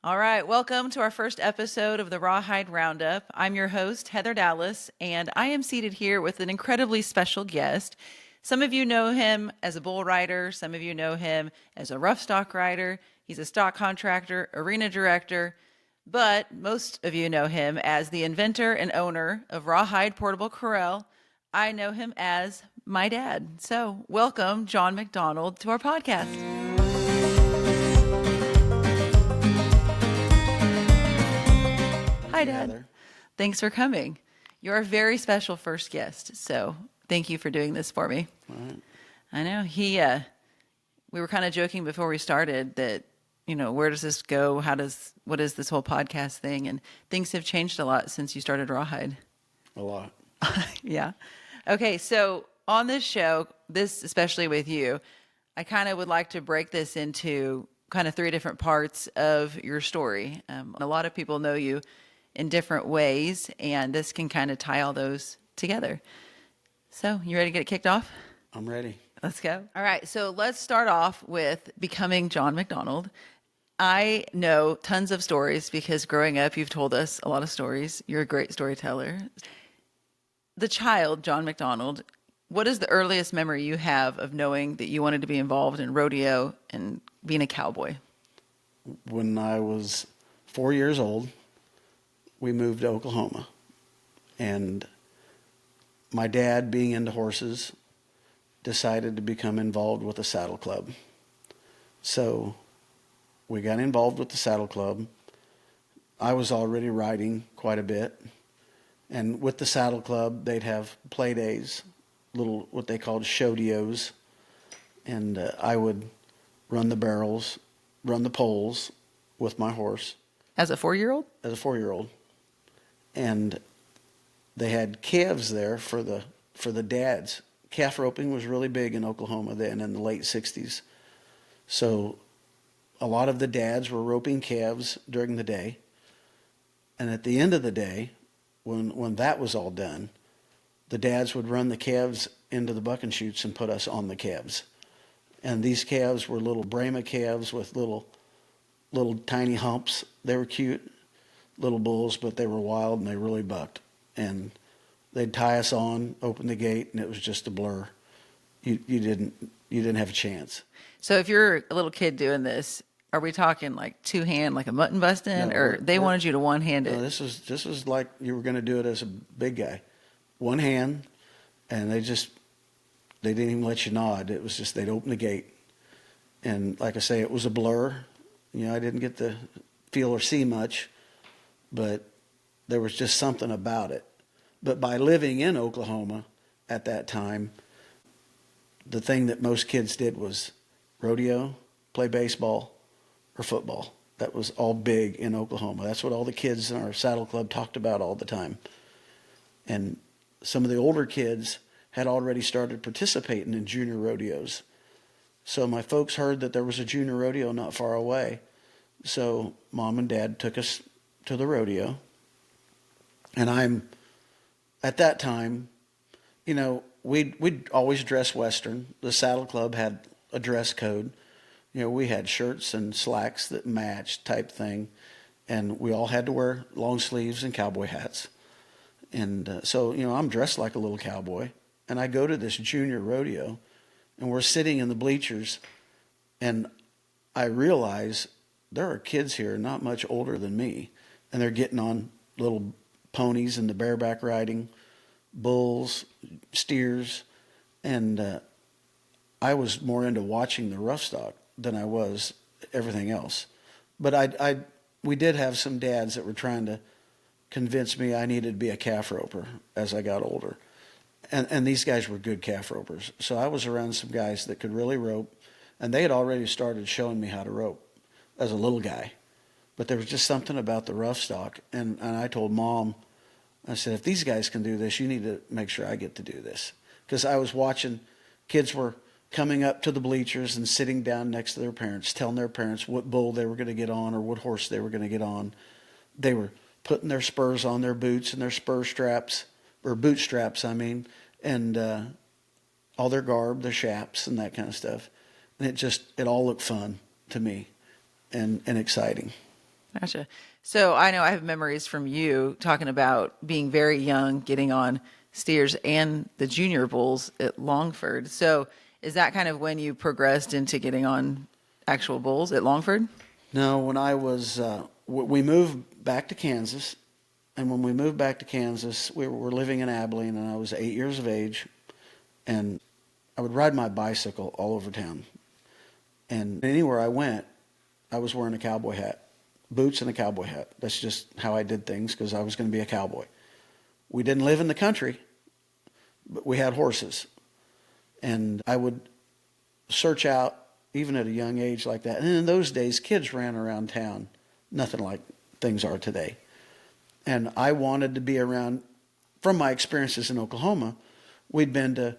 All right, welcome to our first episode of the Rawhide Roundup. I'm your host, Heather Dallas, and I am seated here with an incredibly special guest. Some of you know him as a bull rider, some of you know him as a rough stock rider. He's a stock contractor, arena director, but most of you know him as the inventor and owner of Rawhide Portable Corral. I know him as my dad. So, welcome, John McDonald, to our podcast. Hi, Dad. Heather. Thanks for coming. You're a very special first guest, so thank you for doing this for me. All right. I know we were kind of joking before we started that, where does this go? What is this whole podcast thing? And things have changed a lot since you started Rawhide. A lot. Yeah. Okay, so on this show, this especially with you, I kind of would like to break this into kind of three different parts of your story. A lot of people know you in different ways, and this can kind of tie all those together. So, you ready to get it kicked off? I'm ready. Let's go. All right, so let's start off with becoming John McDonald. I know tons of stories because growing up, you've told us a lot of stories. You're a great storyteller. The child, John McDonald, what is the earliest memory you have of knowing that you wanted to be involved in rodeo and being a cowboy? When I was 4 years old, we moved to Oklahoma. And my dad, being into horses, decided to become involved with the saddle club. So we got involved with the saddle club. I was already riding quite a bit. And with the saddle club, they'd have play days, little what they called shodeos. And I would run the barrels, run the poles with my horse. As a 4-year-old? As a 4-year-old. And they had calves there for the dads. Calf roping was really big in Oklahoma then in the late 60s. So a lot of the dads were roping calves during the day. And at the end of the day, when that was all done, the dads would run the calves into the bucking chutes and put us on the calves. And these calves were little Brahma calves with little tiny humps. They were cute, little bulls, but they were wild and they really bucked. And they'd tie us on, open the gate, and it was just a blur. You didn't have a chance. So if you're a little kid doing this, are we talking like two-hand, like a mutton busting, No, or they wanted you to one-hand it? No, this was like you were going to do it as a big guy. One hand, and they didn't even let you nod. It was just they'd open the gate. And like I say, it was a blur. I didn't get to feel or see much, but there was just something about it. But by living in Oklahoma at that time, the thing that most kids did was rodeo, play baseball, or football. That was all big in Oklahoma. That's what all the kids in our saddle club talked about all the time. And some of the older kids had already started participating in junior rodeos. So my folks heard that there was a junior rodeo not far away. So Mom and Dad took us to the rodeo. And at that time, we'd always dress Western. The saddle club had a dress code. We had shirts and slacks that matched type thing. And we all had to wear long sleeves and cowboy hats. And so, I'm dressed like a little cowboy. And I go to this junior rodeo, and we're sitting in the bleachers, and I realize there are kids here not much older than me, and they're getting on little ponies and the bareback riding, bulls, steers, and I was more into watching the rough stock than I was everything else. But we did have some dads that were trying to convince me I needed to be a calf roper as I got older. And these guys were good calf ropers. So I was around some guys that could really rope, and they had already started showing me how to rope as a little guy. But there was just something about the rough stock. And I told Mom, I said, if these guys can do this, you need to make sure I get to do this. Because I was watching, kids were coming up to the bleachers and sitting down next to their parents, telling their parents what bull they were going to get on or what horse they were going to get on. They were putting their spurs on their boots and their spur straps, or boot straps, and all their garb, their chaps, and that kind of stuff. And it all looked fun to me and exciting. Gotcha. So I know I have memories from you talking about being very young, getting on steers and the junior bulls at Longford. So is that kind of when you progressed into getting on actual bulls at Longford? No, when I was, we moved back to Kansas, and when we moved back to Kansas, we were living in Abilene, and I was 8 years of age, and I would ride my bicycle all over town. And anywhere I went, I was wearing a cowboy hat, boots and a cowboy hat. That's just how I did things because I was going to be a cowboy. We didn't live in the country, but we had horses. And I would search out, even at a young age like that. And in those days, kids ran around town, nothing like things are today. And I wanted to be around, from my experiences in Oklahoma, we'd been to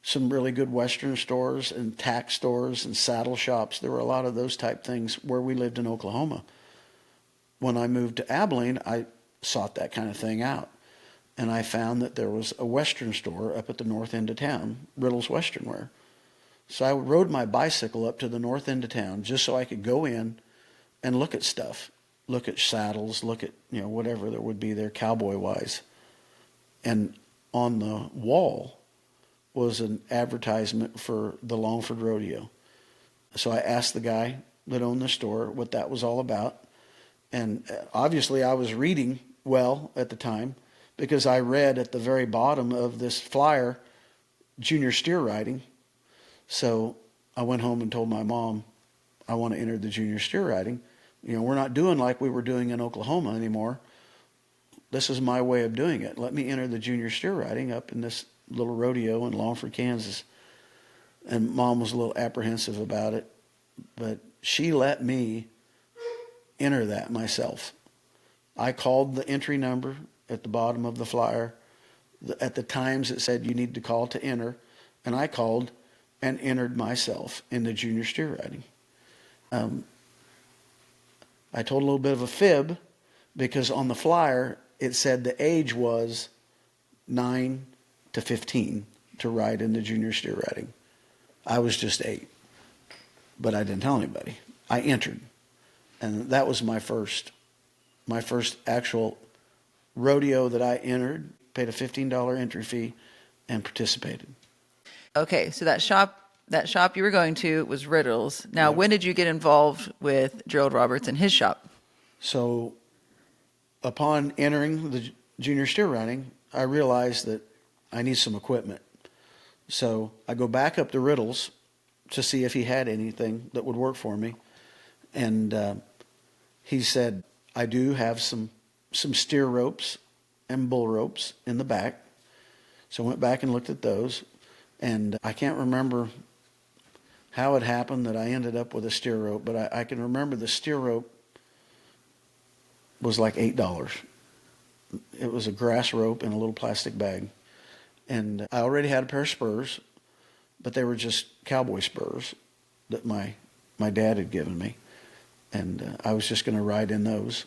some really good Western stores and tack stores and saddle shops. There were a lot of those type things where we lived in Oklahoma. When I moved to Abilene, I sought that kind of thing out. And I found that there was a Western store up at the north end of town, Riddle's Western Wear. So I rode my bicycle up to the north end of town just so I could go in and look at stuff, look at saddles, look at, whatever there would be there cowboy-wise. And on the wall was an advertisement for the Longford Rodeo. So I asked the guy that owned the store what that was all about. And obviously I was reading well at the time because I read at the very bottom of this flyer, junior steer riding. So I went home and told my mom, I want to enter the junior steer riding. We're not doing like we were doing in Oklahoma anymore. This is my way of doing it. Let me enter the junior steer riding up in this little rodeo in Longford, Kansas. And Mom was a little apprehensive about it, but she let me enter that myself. I called the entry number at the bottom of the flyer. At the times it said you need to call to enter, and I called and entered myself in the junior steer riding. I told a little bit of a fib because on the flyer it said the age was 9 to 15 to ride in the junior steer riding. I was just 8, but I didn't tell anybody. I entered, and that was my first actual rodeo that I entered, paid a $15 entry fee, and participated. Okay, so that shop you were going to was Riddle's. Now, Yep. when did you get involved with Gerald Roberts and his shop? So upon entering the junior steer riding, I realized that I need some equipment. So I go back up to Riddle's to see if he had anything that would work for me. And he said, I do have some steer ropes and bull ropes in the back. So I went back and looked at those. And I can't remember how it happened that I ended up with a steer rope, but I can remember the steer rope was like $8. It was a grass rope in a little plastic bag. And I already had a pair of spurs, but they were just cowboy spurs that my dad had given me. And I was just going to ride in those.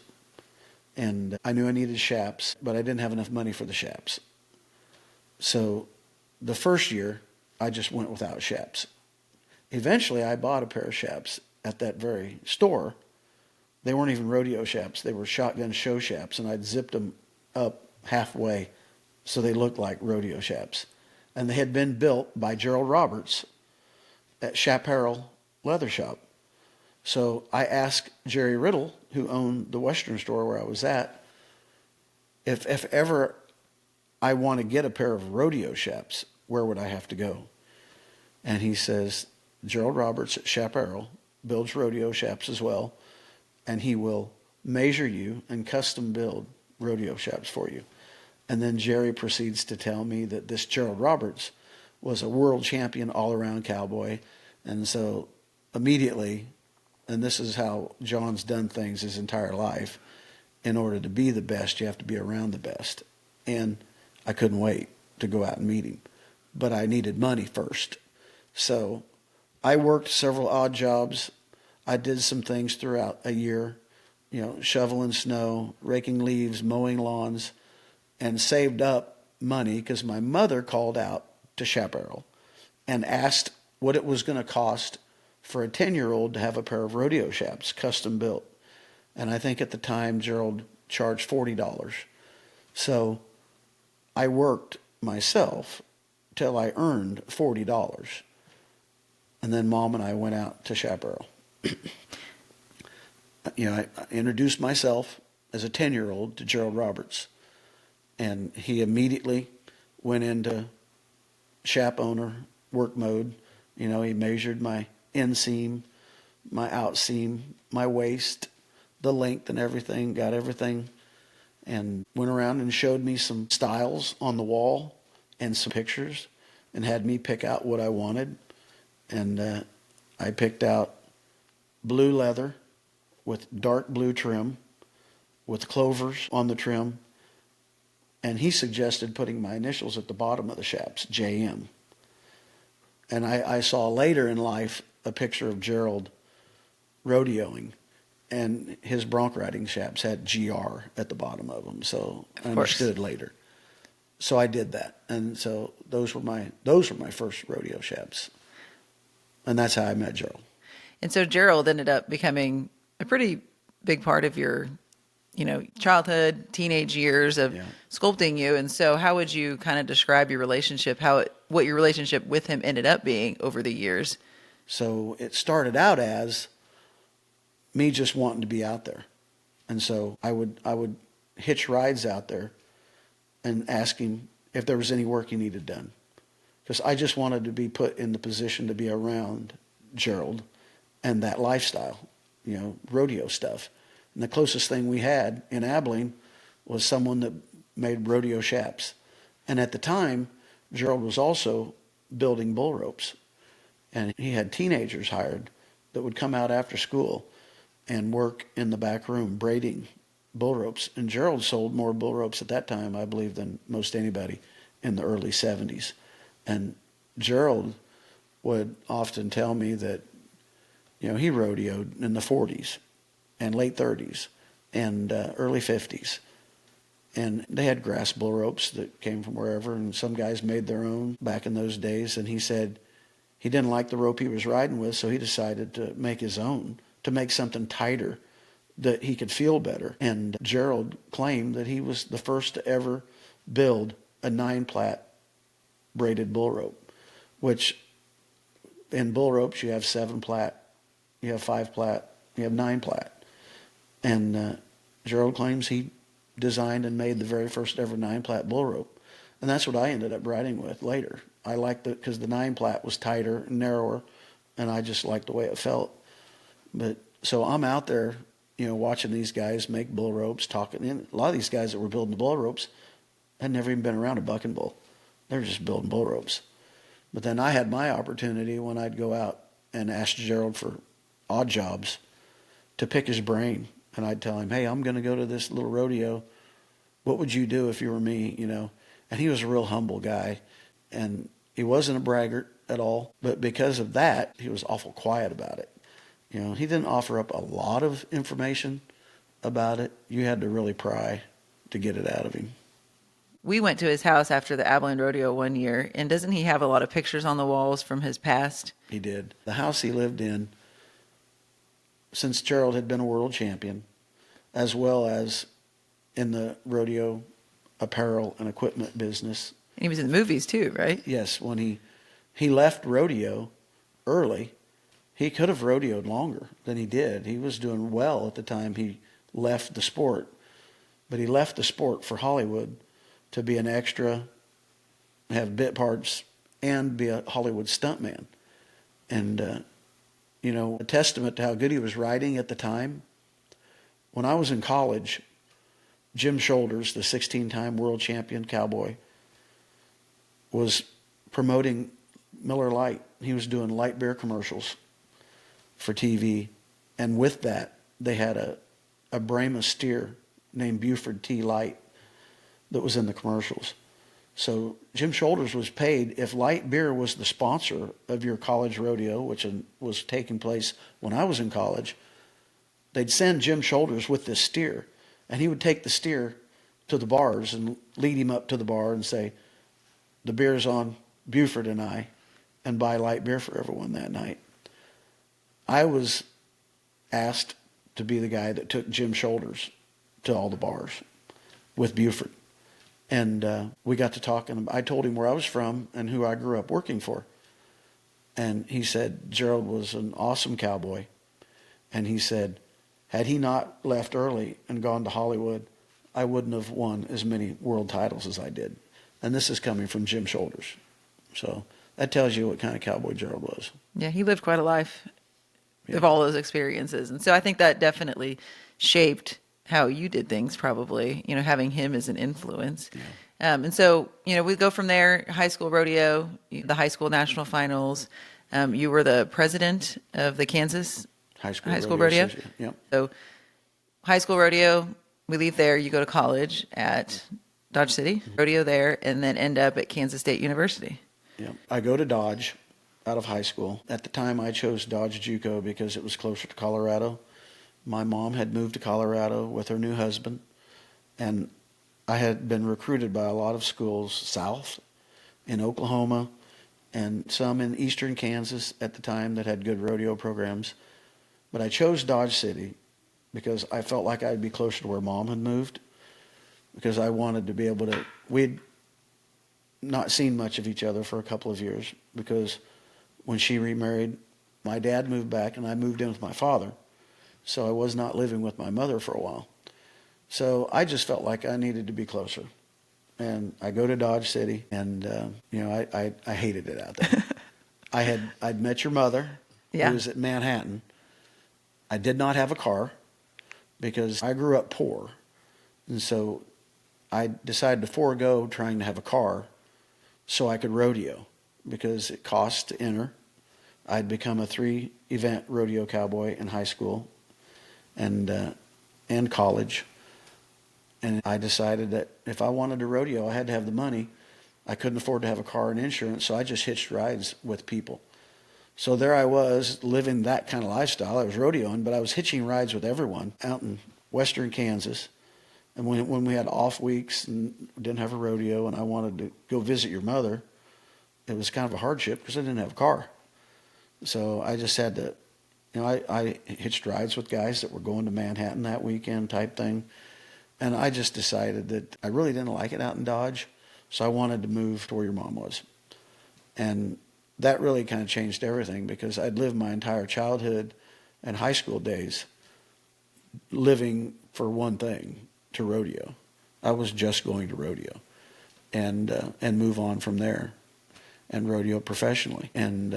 And I knew I needed shaps, but I didn't have enough money for the shaps. So the first year, I just went without shaps. Eventually, I bought a pair of shaps at that very store. They weren't even rodeo shaps. They were shotgun show shaps, and I'd zipped them up halfway so they looked like rodeo shaps. And they had been built by Gerald Roberts at Chaparral Leather Shop. So I asked Jerry Riddle, who owned the Western store where I was at, if ever I want to get a pair of rodeo shaps, where would I have to go? And he says, Gerald Roberts at Chaparral builds rodeo shaps as well, and he will measure you and custom build rodeo shaps for you. And then Jerry proceeds to tell me that this Gerald Roberts was a world champion all-around cowboy. And so immediately, and this is how John's done things his entire life, in order to be the best, you have to be around the best. And I couldn't wait to go out and meet him. But I needed money first. So I worked several odd jobs. I did some things throughout a year, shoveling snow, raking leaves, mowing lawns, and saved up money because my mother called out to Chaparral and asked what it was going to cost for a 10-year-old to have a pair of rodeo shaps custom built. And I think at the time Gerald charged $40. So I worked myself till I earned $40. And then Mom and I went out to Chaparral. I introduced myself as a 10-year-old to Gerald Roberts. And he immediately went into shap owner work mode. He measured my inseam, my outseam, my waist, the length and everything, got everything, and went around and showed me some styles on the wall and some pictures and had me pick out what I wanted. And I picked out blue leather with dark blue trim with clovers on the trim. And he suggested putting my initials at the bottom of the shaps, JM. And I saw later in life a picture of Gerald rodeoing, and his bronc riding shaps had GR at the bottom of them. So I understood later. So I did that, and so those were my first rodeo shaps, and that's how I met Gerald. And so Gerald ended up becoming a pretty big part of your, childhood, teenage years of sculpting you. And so how would you kind of describe your relationship, what your relationship with him ended up being over the years? So it started out as me just wanting to be out there. And so I would hitch rides out there and ask him if there was any work he needed done. Because I just wanted to be put in the position to be around Gerald and that lifestyle, rodeo stuff. And the closest thing we had in Abilene was someone that made rodeo shaps. And at the time, Gerald was also building bull ropes. And he had teenagers hired that would come out after school and work in the back room braiding bull ropes. And Gerald sold more bull ropes at that time, I believe, than most anybody in the early 70s. And Gerald would often tell me that, he rodeoed in the 40s and late 30s and early 50s. And they had grass bull ropes that came from wherever, and some guys made their own back in those days. And he said he didn't like the rope he was riding with, so he decided to make his own, to make something tighter that he could feel better. And Gerald claimed that he was the first to ever build a 9-plat braided bull rope, which in bull ropes you have 7-plat, you have 5-plat, you have 9-plat. And Gerald claims he designed and made the very first ever 9-plat bull rope. And that's what I ended up riding with later. I liked it because the 9-plat was tighter and narrower, and I just liked the way it felt. But so I'm out there, watching these guys make bull ropes, talking. And a lot of these guys that were building the bull ropes had never even been around a bucking bull. They were just building bull ropes. But then I had my opportunity when I'd go out and ask Gerald for odd jobs to pick his brain. And I'd tell him, hey, I'm going to go to this little rodeo. What would you do if you were me, And he was a real humble guy. And he wasn't a braggart at all. But because of that, he was awful quiet about it. He didn't offer up a lot of information about it. You had to really pry to get it out of him. We went to his house after the Abilene Rodeo one year, and doesn't he have a lot of pictures on the walls from his past? He did. The house he lived in, since Gerald had been a world champion, as well as in the rodeo apparel and equipment business. And he was in the movies too, right? Yes, when he left rodeo early, he could have rodeoed longer than he did. He was doing well at the time he left the sport, but he left the sport for Hollywood to be an extra, have bit parts, and be a Hollywood stuntman. And, a testament to how good he was riding at the time. When I was in college, Jim Shoulders, the 16-time world champion cowboy, was promoting Miller Lite. He was doing light beer commercials for TV. And with that, they had a Brahma steer named Buford T. Light that was in the commercials. So Jim Shoulders was paid, if light beer was the sponsor of your college rodeo, which was taking place when I was in college, they'd send Jim Shoulders with this steer, and he would take the steer to the bars and lead him up to the bar and say, the beer's on Buford and I, and buy light beer for everyone that night. I was asked to be the guy that took Jim Shoulders to all the bars with Buford. And we got to talking. I told him where I was from and who I grew up working for. And he said Gerald was an awesome cowboy. And he said, had he not left early and gone to Hollywood, I wouldn't have won as many world titles as I did. And this is coming from Jim Shoulders. So that tells you what kind of cowboy Gerald was. Yeah, he lived quite a life of all those experiences. And so I think that definitely shaped how you did things, probably, having him as an influence. Yeah. And so, we go from there, high school rodeo, the high school national finals. You were the president of the Kansas High school rodeo. Yep. So high school rodeo, we leave there, you go to college at Dodge City, rodeo there, and then end up at Kansas State University. Yeah, I go to Dodge out of high school. At the time, I chose Dodge JUCO because it was closer to Colorado. My mom had moved to Colorado with her new husband, and I had been recruited by a lot of schools south in Oklahoma and some in eastern Kansas at the time that had good rodeo programs. But I chose Dodge City because I felt like I'd be closer to where Mom had moved, because I wanted to be able to, we'd not seen much of each other for a couple of years, because when she remarried, my dad moved back and I moved in with my father. So I was not living with my mother for a while. So I just felt like I needed to be closer. And I go to Dodge City, and, I hated it out there. I'd met your mother, Yeah. who was at Manhattan. I did not have a car because I grew up poor. And so I decided to forego trying to have a car so I could rodeo, because it costs to enter. I'd become a 3-event rodeo cowboy in high school and college. And I decided that if I wanted to rodeo, I had to have the money. I couldn't afford to have a car and insurance, so I just hitched rides with people. So there I was, living that kind of lifestyle. I was rodeoing, but I was hitching rides with everyone out in western Kansas. And when we had off weeks and didn't have a rodeo and I wanted to go visit your mother, it was kind of a hardship because I didn't have a car. So I just had to, I hitched rides with guys that were going to Manhattan that weekend type thing. And I just decided that I really didn't like it out in Dodge, so I wanted to move to where your mom was. And that really kind of changed everything, because I'd lived my entire childhood and high school days living for one thing, to rodeo. I was just going to rodeo and move on from there and rodeo professionally. And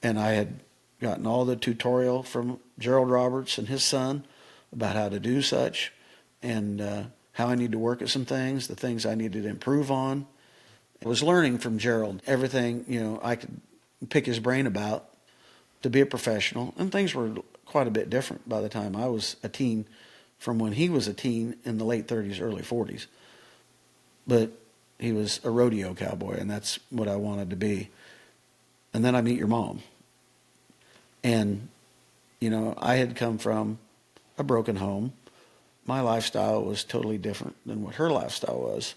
I had gotten all the tutorial from Gerald Roberts and his son about how to do such, and how I need to work at some things, the things I needed to improve on. I was learning from Gerald everything, I could pick his brain about to be a professional. And things were quite a bit different by the time I was a teen from when he was a teen in the late 30s, early 40s. But he was a rodeo cowboy, and that's what I wanted to be. And then I meet your mom. And, I had come from a broken home. My lifestyle was totally different than what her lifestyle was.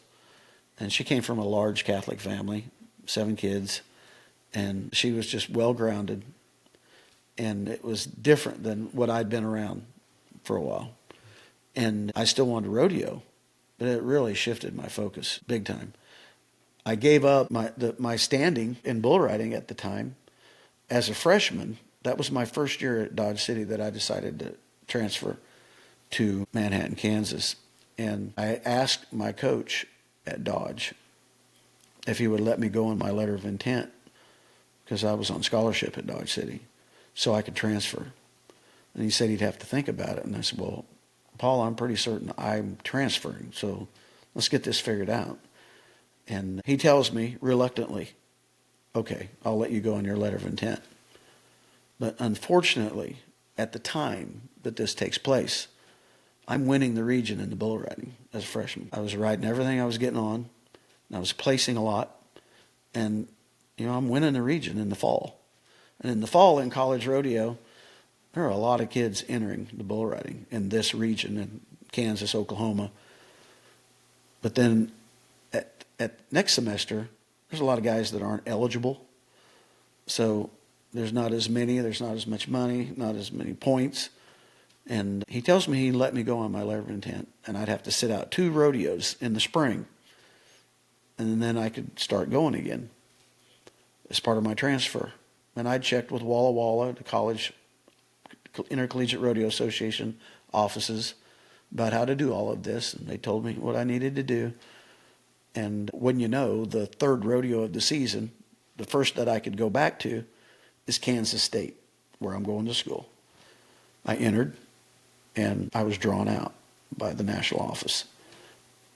And she came from a large Catholic family, 7 kids, and she was just well-grounded. And it was different than what I'd been around for a while. And I still wanted to rodeo, but it really shifted my focus big time. I gave up my standing in bull riding at the time. As a freshman, that was my first year at Dodge City that I decided to transfer to Manhattan, Kansas. And I asked my coach at Dodge if he would let me go on my letter of intent, because I was on scholarship at Dodge City, so I could transfer. And he said he'd have to think about it. And I said, well, Paul, I'm pretty certain I'm transferring, so let's get this figured out. And he tells me reluctantly, okay, I'll let you go on your letter of intent. But unfortunately, at the time that this takes place, I'm winning the region in the bull riding as a freshman. I was riding everything I was getting on, and I was placing a lot. And, I'm winning the region in the fall. And in the fall in college rodeo, there are a lot of kids entering the bull riding in this region, in Kansas, Oklahoma. But then at next semester, there's a lot of guys that aren't eligible. So there's not as many, there's not as much money, not as many points. And he tells me he let me go on my letter of intent, and I'd have to sit out 2 rodeos in the spring, and then I could start going again as part of my transfer. And I checked with Walla Walla, the college Intercollegiate Rodeo Association offices, about how to do all of this, and they told me what I needed to do. And when you know, the 3rd rodeo of the season, the first that I could go back to, is Kansas State, where I'm going to school. I entered, and I was drawn out by the national office.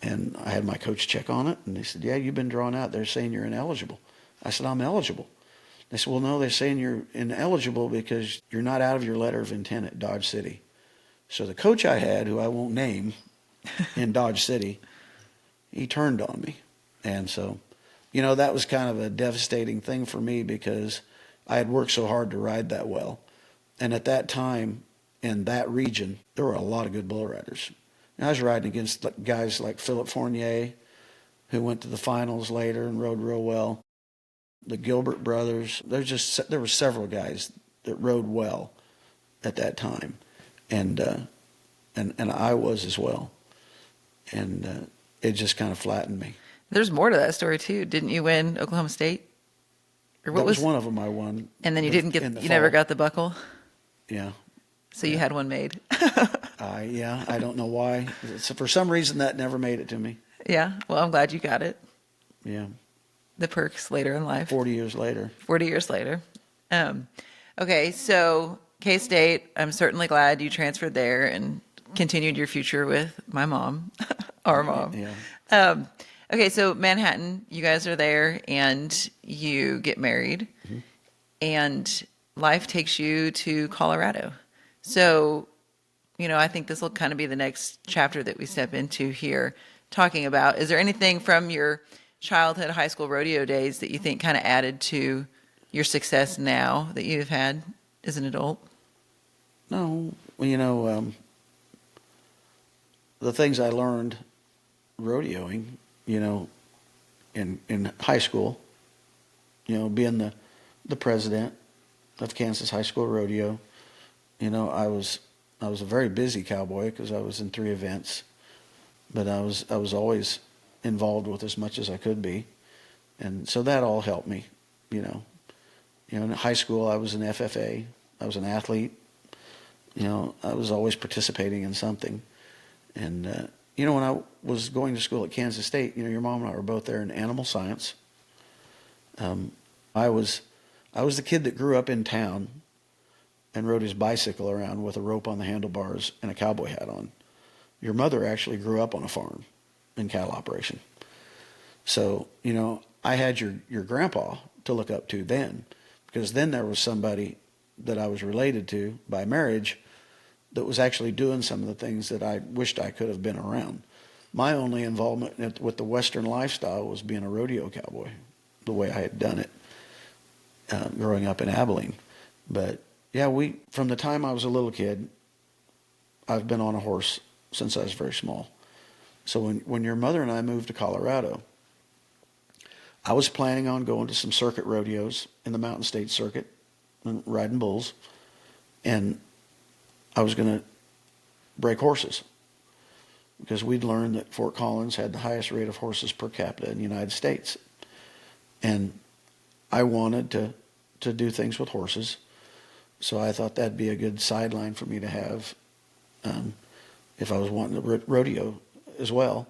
And I had my coach check on it, and they said, yeah, you've been drawn out. They're saying you're ineligible. I said, I'm eligible. They said, well, no, they're saying you're ineligible because you're not out of your letter of intent at Dodge City. So the coach I had, who I won't name, in Dodge City, he turned on me. And so, that was kind of a devastating thing for me because I had worked so hard to ride that well. And at that time, in that region, there were a lot of good bull riders. And I was riding against guys like Philip Fournier, who went to the finals later and rode real well. The Gilbert brothers. There were several guys that rode well at that time, and I was as well, and it just kind of flattened me. There's more to that story too. Didn't you win Oklahoma State? Or what was one of them I won? And then you never got the buckle. Yeah. So you had one made. Yeah, I don't know why. So for some reason that never made it to me. Yeah. Well, I'm glad you got it. Yeah. The perks later in life. 40 years later. 40 years later. Okay, so K-State, I'm certainly glad you transferred there and continued your future with my mom, our mom. Yeah. Okay, so Manhattan, you guys are there and you get married, and life takes you to Colorado. So, I think this will kind of be the next chapter that we step into here, talking about, is there anything from your childhood, high school rodeo days that you think kind of added to your success now that you've had as an adult? No. Well, the things I learned rodeoing, in high school, being the president of Kansas High School Rodeo, I was a very busy cowboy because I was in 3 events, but I was always involved with as much as I could be, and so that all helped me. In high school I was an FFA. I was an athlete. I was always participating in something, and when I was going to school at Kansas State, your mom and I were both there in animal science. I was the kid that grew up in town and rode his bicycle around with a rope on the handlebars and a cowboy hat on. Your mother actually grew up on a farm in cattle operation. So, I had your grandpa to look up to then, because then there was somebody that I was related to by marriage that was actually doing some of the things that I wished I could have been around. My only involvement with the Western lifestyle was being a rodeo cowboy, the way I had done it growing up in Abilene. But yeah, from the time I was a little kid, I've been on a horse since I was very small. So when your mother and I moved to Colorado, I was planning on going to some circuit rodeos in the Mountain State Circuit and riding bulls, and I was going to break horses because we'd learned that Fort Collins had the highest rate of horses per capita in the United States. And I wanted to do things with horses, so I thought that'd be a good sideline for me to have if I was wanting to rodeo as well,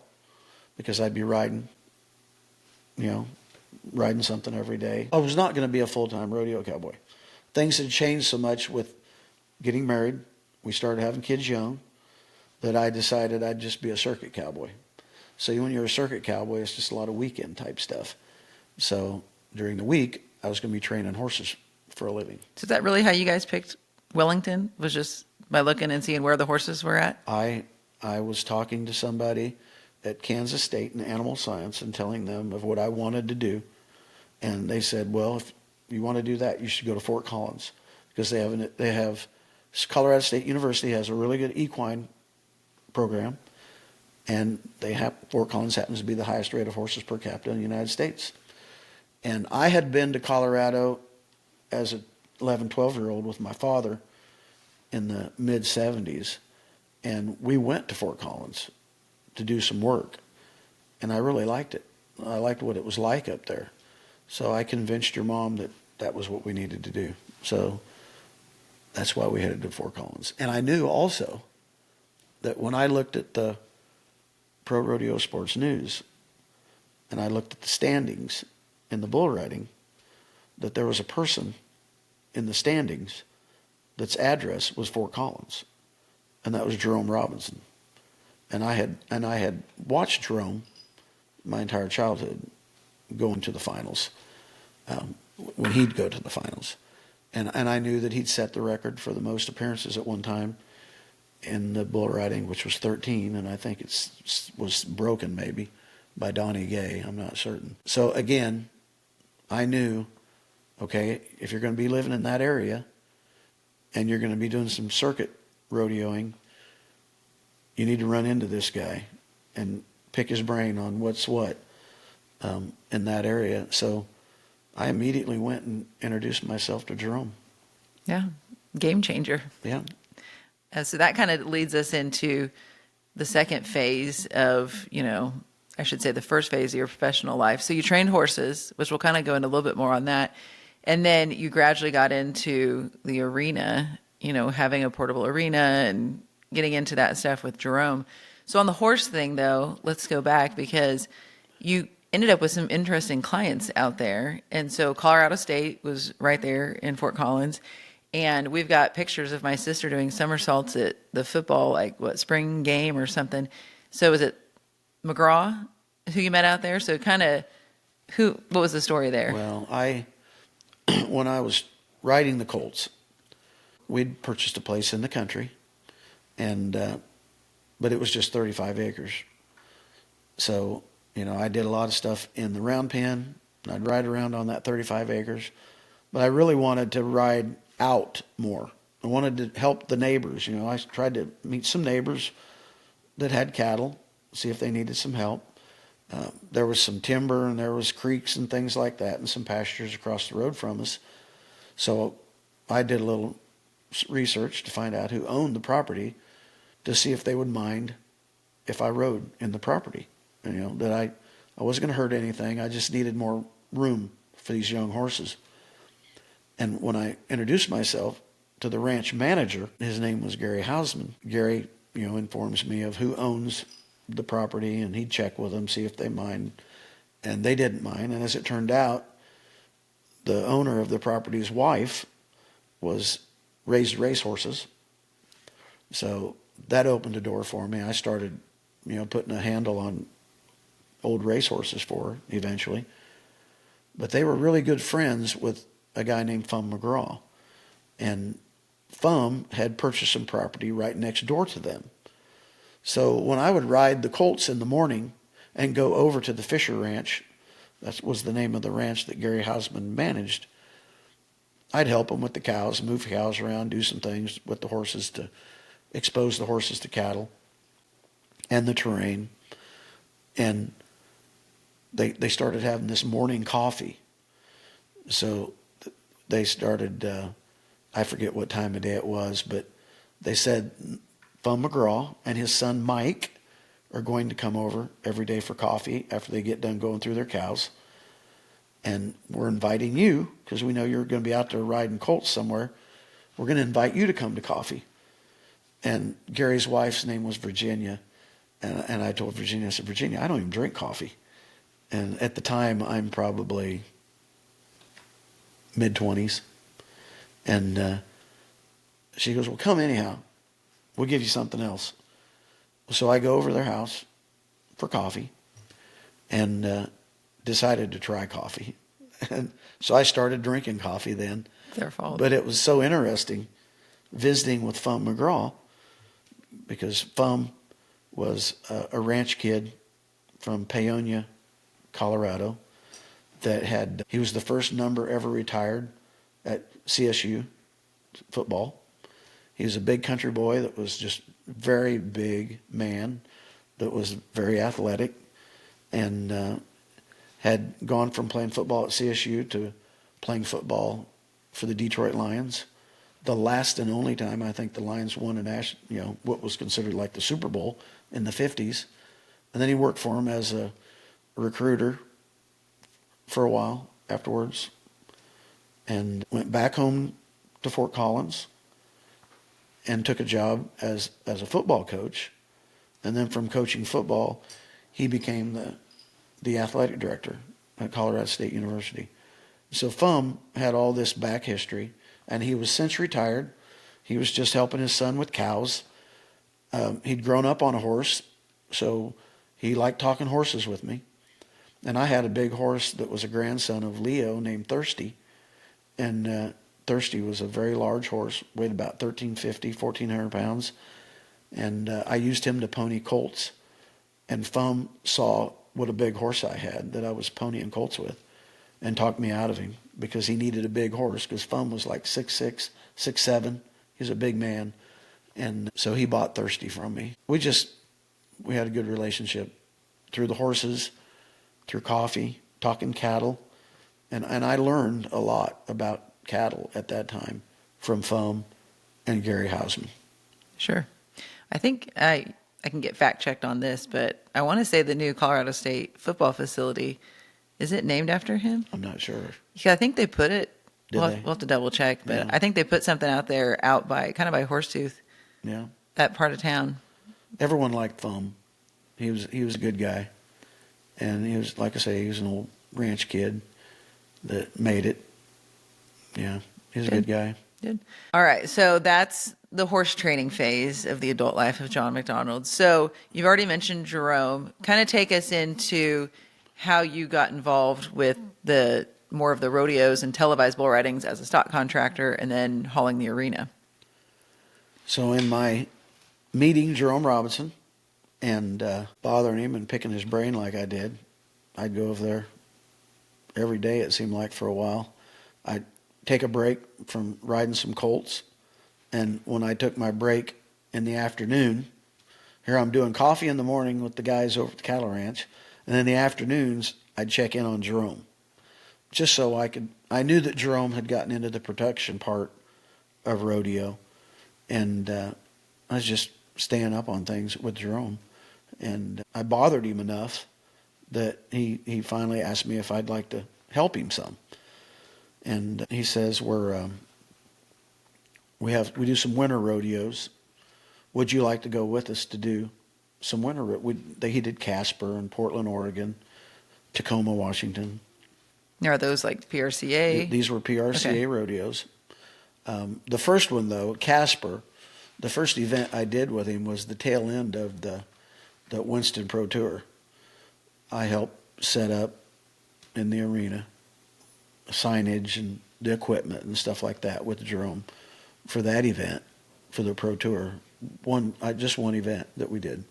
because I'd be riding something every day. I was not going to be a full-time rodeo cowboy. Things had changed so much with getting married. We started having kids young that I decided I'd just be a circuit cowboy. So when you're a circuit cowboy, it's just a lot of weekend type stuff. So during the week, I was going to be training horses for a living. So is that really how you guys picked Wellington? Was just by looking and seeing where the horses were at? I was talking to somebody at Kansas State in animal science and telling them of what I wanted to do. And they said, well, if you want to do that, you should go to Fort Collins, because they have Colorado State University has a really good equine program, and Fort Collins happens to be the highest rate of horses per capita in the United States. And I had been to Colorado as a 11, 12-year-old with my father in the mid 70s, and we went to Fort Collins to do some work, and I really liked it. I liked what it was like up there. So I convinced your mom that that was what we needed to do. So that's why we headed to Fort Collins. And I knew also that when I looked at the Pro Rodeo Sports News and I looked at the standings in the bull riding, that there was a person in the standings that's address was Fort Collins, and that was Jerome Robinson. And I had watched Jerome my entire childhood going to the finals, when he'd go to the finals. And I knew that he'd set the record for the most appearances at one time in the bull riding, which was 13, and I think it was broken maybe by Donnie Gay. I'm not certain. So again, I knew, okay, if you're going to be living in that area and you're going to be doing some circuit rodeoing, you need to run into this guy and pick his brain on what's what in that area. So I immediately went and introduced myself to Jerome. Yeah, game changer. Yeah. So that kind of leads us into the second phase of, I should say the first phase of your professional life. So you trained horses, which we'll kind of go into a little bit more on that. And then you gradually got into the arena, having a portable arena and getting into that stuff with Jerome. So on the horse thing, though, let's go back because you ended up with some interesting clients out there. And so Colorado State was right there in Fort Collins. And we've got pictures of my sister doing somersaults at the football, spring game or something. So was it McGraw who you met out there? So what was the story there? Well, when I was riding the colts, we'd purchased a place in the country, but it was just 35 acres. So, I did a lot of stuff in the round pen, and I'd ride around on that 35 acres. But I really wanted to ride out more. I wanted to help the neighbors. I tried to meet some neighbors that had cattle, see if they needed some help. There was some timber, and there was creeks and things like that, and some pastures across the road from us. So I did a little research to find out who owned the property to see if they would mind if I rode in the property. That I wasn't going to hurt anything. I just needed more room for these young horses. And when I introduced myself to the ranch manager, his name was Gary Hausman. Gary, informs me of who owns the property, and he'd check with them, see if they mind. And they didn't mind. And as it turned out, the owner of the property's wife raised racehorses. So that opened a door for me. I started, putting a handle on old racehorses for her eventually. But they were really good friends with a guy named Fum McGraw. And Fum had purchased some property right next door to them. So when I would ride the colts in the morning and go over to the Fisher Ranch, that was the name of the ranch that Gary Hausman managed, I'd help them with the cows, move cows around, do some things with the horses to expose the horses to cattle and the terrain. And they started having this morning coffee. So they started, I forget what time of day it was, but they said Fum McGraw and his son Mike are going to come over every day for coffee after they get done going through their cows. And we're inviting you, because we know you're going to be out there riding colts somewhere. We're going to invite you to come to coffee. And Gary's wife's name was Virginia. And I told Virginia, I said, Virginia, I don't even drink coffee. And at the time, I'm probably mid-20s. And she goes, well, come anyhow. We'll give you something else. So I go over to their house for coffee and decided to try coffee. And so I started drinking coffee then. Their fault. But it was so interesting visiting with Fum McGraw, because Fum was a ranch kid from Paonia, Colorado, he was the first number ever retired at CSU football. He was a big country boy that was just very big man, that was very athletic, and had gone from playing football at CSU to playing football for the Detroit Lions, the last and only time I think the Lions won what was considered like the Super Bowl in the 50s. And then he worked for him as a recruiter for a while afterwards, and went back home to Fort Collins and took a job as a football coach. And then from coaching football, he became the athletic director at Colorado State University. So Fum had all this back history, and he was since retired. He was just helping his son with cows. He'd grown up on a horse, so he liked talking horses with me. And I had a big horse that was a grandson of Leo named Thirsty. And Thirsty was a very large horse, weighed about 1,400 pounds. And I used him to pony colts. And Fum saw what a big horse I had that I was ponying colts with, and talked me out of him because he needed a big horse, because Fum was like 6'6", 6'7". He's a big man. And so he bought Thirsty from me. We had a good relationship through the horses, through coffee, talking cattle. And I learned a lot about cattle at that time from Fum and Gary Hausman. Sure. I think I can get fact checked on this, but I want to say the new Colorado State football facility, is it named after him? I'm not sure. Yeah, I think they put it. Did they? We'll have to double check, but Yeah. I think they put something out there by Horsetooth, Yeah. that part of town. Everyone liked Fum. He was a good guy. And he was, like I say, he was an old ranch kid that made it. Yeah, he's a good guy. Good. All right, so that's the horse training phase of the adult life of John McDonald. So you've already mentioned Jerome. Kind of take us into how you got involved with more of the rodeos and televised bull ridings as a stock contractor, and then hauling the arena. So in my meeting Jerome Robinson and bothering him and picking his brain like I did, I'd go over there every day, it seemed like, for a while. I'd take a break from riding some colts, and when I took my break in the afternoon, here I'm doing coffee in the morning with the guys over at the cattle ranch, and in the afternoons I'd check in on Jerome, just so I knew that Jerome had gotten into the production part of rodeo, and I was just staying up on things with Jerome. And I bothered him enough that he finally asked me if I'd like to help him some. And he says, we do some winter rodeos. Would you like to go with us to do some winter? He did Casper and Portland, Oregon, Tacoma, Washington. Are those like PRCA? These were PRCA rodeos. The first one, though, Casper, the first event I did with him was the tail end of the Winston Pro Tour. I helped set up in the arena signage and the equipment and stuff like that with Jerome for that event, for the Pro Tour. Just one event that we did.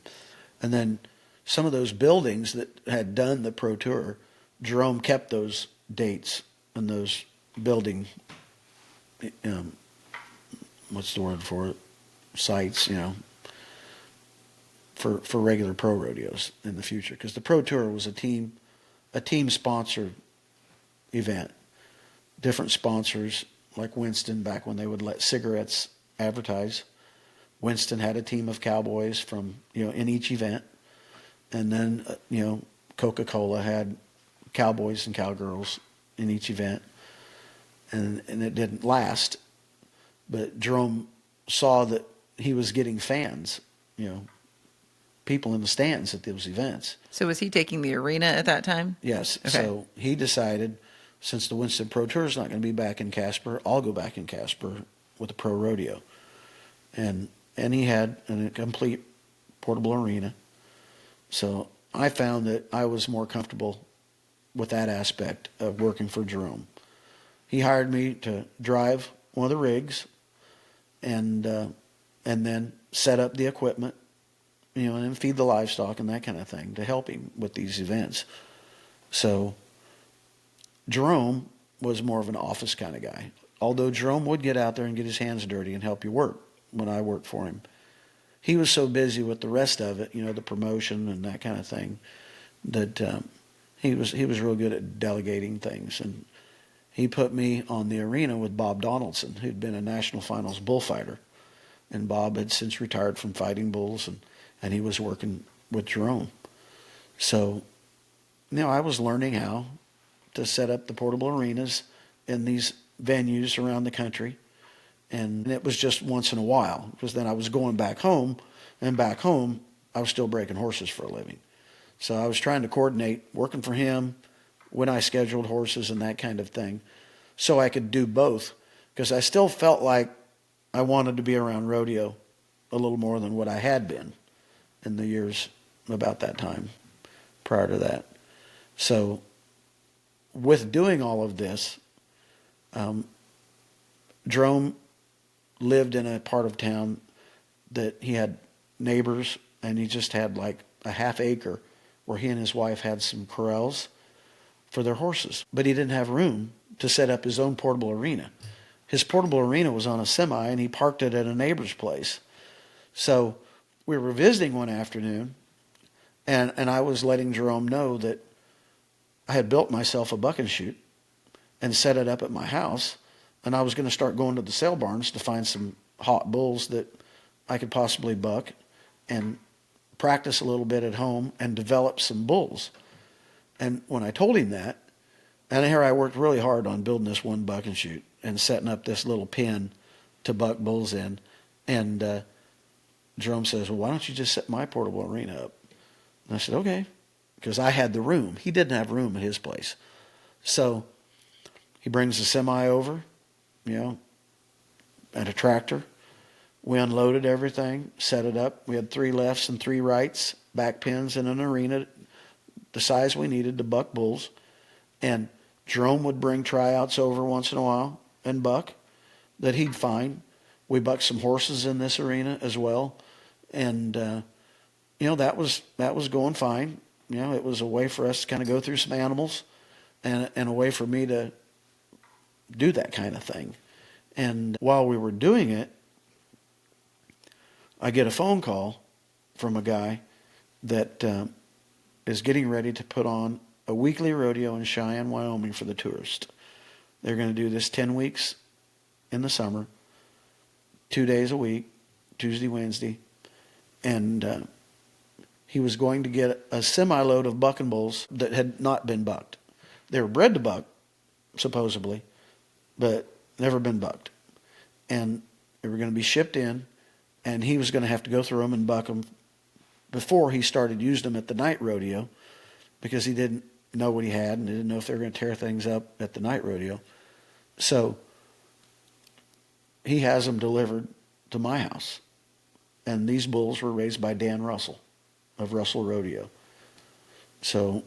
And then some of those buildings that had done the Pro Tour, Jerome kept those dates and those building, what's the word for it, sites, for regular pro rodeos in the future. Because the Pro Tour was a team sponsored event. Different sponsors, like Winston, back when they would let cigarettes advertise. Winston had a team of cowboys from, in each event. And then, Coca-Cola had cowboys and cowgirls in each event. And it didn't last. But Jerome saw that he was getting fans, people in the stands at those events. So was he taking the arena at that time? Yes. Okay. So he decided, since the Winston Pro Tour is not going to be back in Casper, I'll go back in Casper with a pro rodeo. And he had a complete portable arena. So I found that I was more comfortable with that aspect of working for Jerome. He hired me to drive one of the rigs and then set up the equipment, and then feed the livestock and that kind of thing to help him with these events. So Jerome was more of an office kind of guy. Although Jerome would get out there and get his hands dirty and help you work when I worked for him. He was so busy with the rest of it, the promotion and that kind of thing, that he was real good at delegating things. And he put me on the arena with Bob Donaldson, who'd been a national finals bullfighter. And Bob had since retired from fighting bulls, and he was working with Jerome. So, I was learning how to set up the portable arenas in these venues around the country. And it was just once in a while, because then I was going back home, and back home, I was still breaking horses for a living. So I was trying to coordinate working for him when I scheduled horses and that kind of thing, so I could do both, because I still felt like I wanted to be around rodeo a little more than what I had been in the years about that time prior to that. So with doing all of this, Jerome lived in a part of town that he had neighbors, and he just had like a half acre where he and his wife had some corrals for their horses. But he didn't have room to set up his own portable arena. His portable arena was on a semi, and he parked it at a neighbor's place. So we were visiting one afternoon, and I was letting Jerome know that I had built myself a buck and shoot and set it up at my house, and I was going to start going to the sale barns to find some hot bulls that I could possibly buck and practice a little bit at home and develop some bulls. And when I told him that, and here I worked really hard on building this one buck and shoot and setting up this little pen to buck bulls in, and Jerome says, well, why don't you just set my portable arena up? And I said, okay, because I had the room. He didn't have room at his place. So he brings the semi over, and a tractor. We unloaded everything, set it up. We had 3 lefts and 3 rights, back pins, and an arena the size we needed to buck bulls. And Jerome would bring tryouts over once in a while and buck that he'd find. We bucked some horses in this arena as well. And, that was going fine. It was a way for us to kind of go through some animals and a way for me to do that kind of thing. And while we were doing it, I get a phone call from a guy that is getting ready to put on a weekly rodeo in Cheyenne, Wyoming for the tourists. They're going to do this 10 weeks in the summer, 2 days a week, Tuesday, Wednesday. And he was going to get a semi-load of bucking bulls that had not been bucked. They were bred to buck, supposedly, but never been bucked. And they were going to be shipped in, and he was going to have to go through them and buck them before he started using them at the night rodeo, because he didn't know what he had and didn't know if they were going to tear things up at the night rodeo. So he has them delivered to my house. And these bulls were raised by Dan Russell of Russell Rodeo. So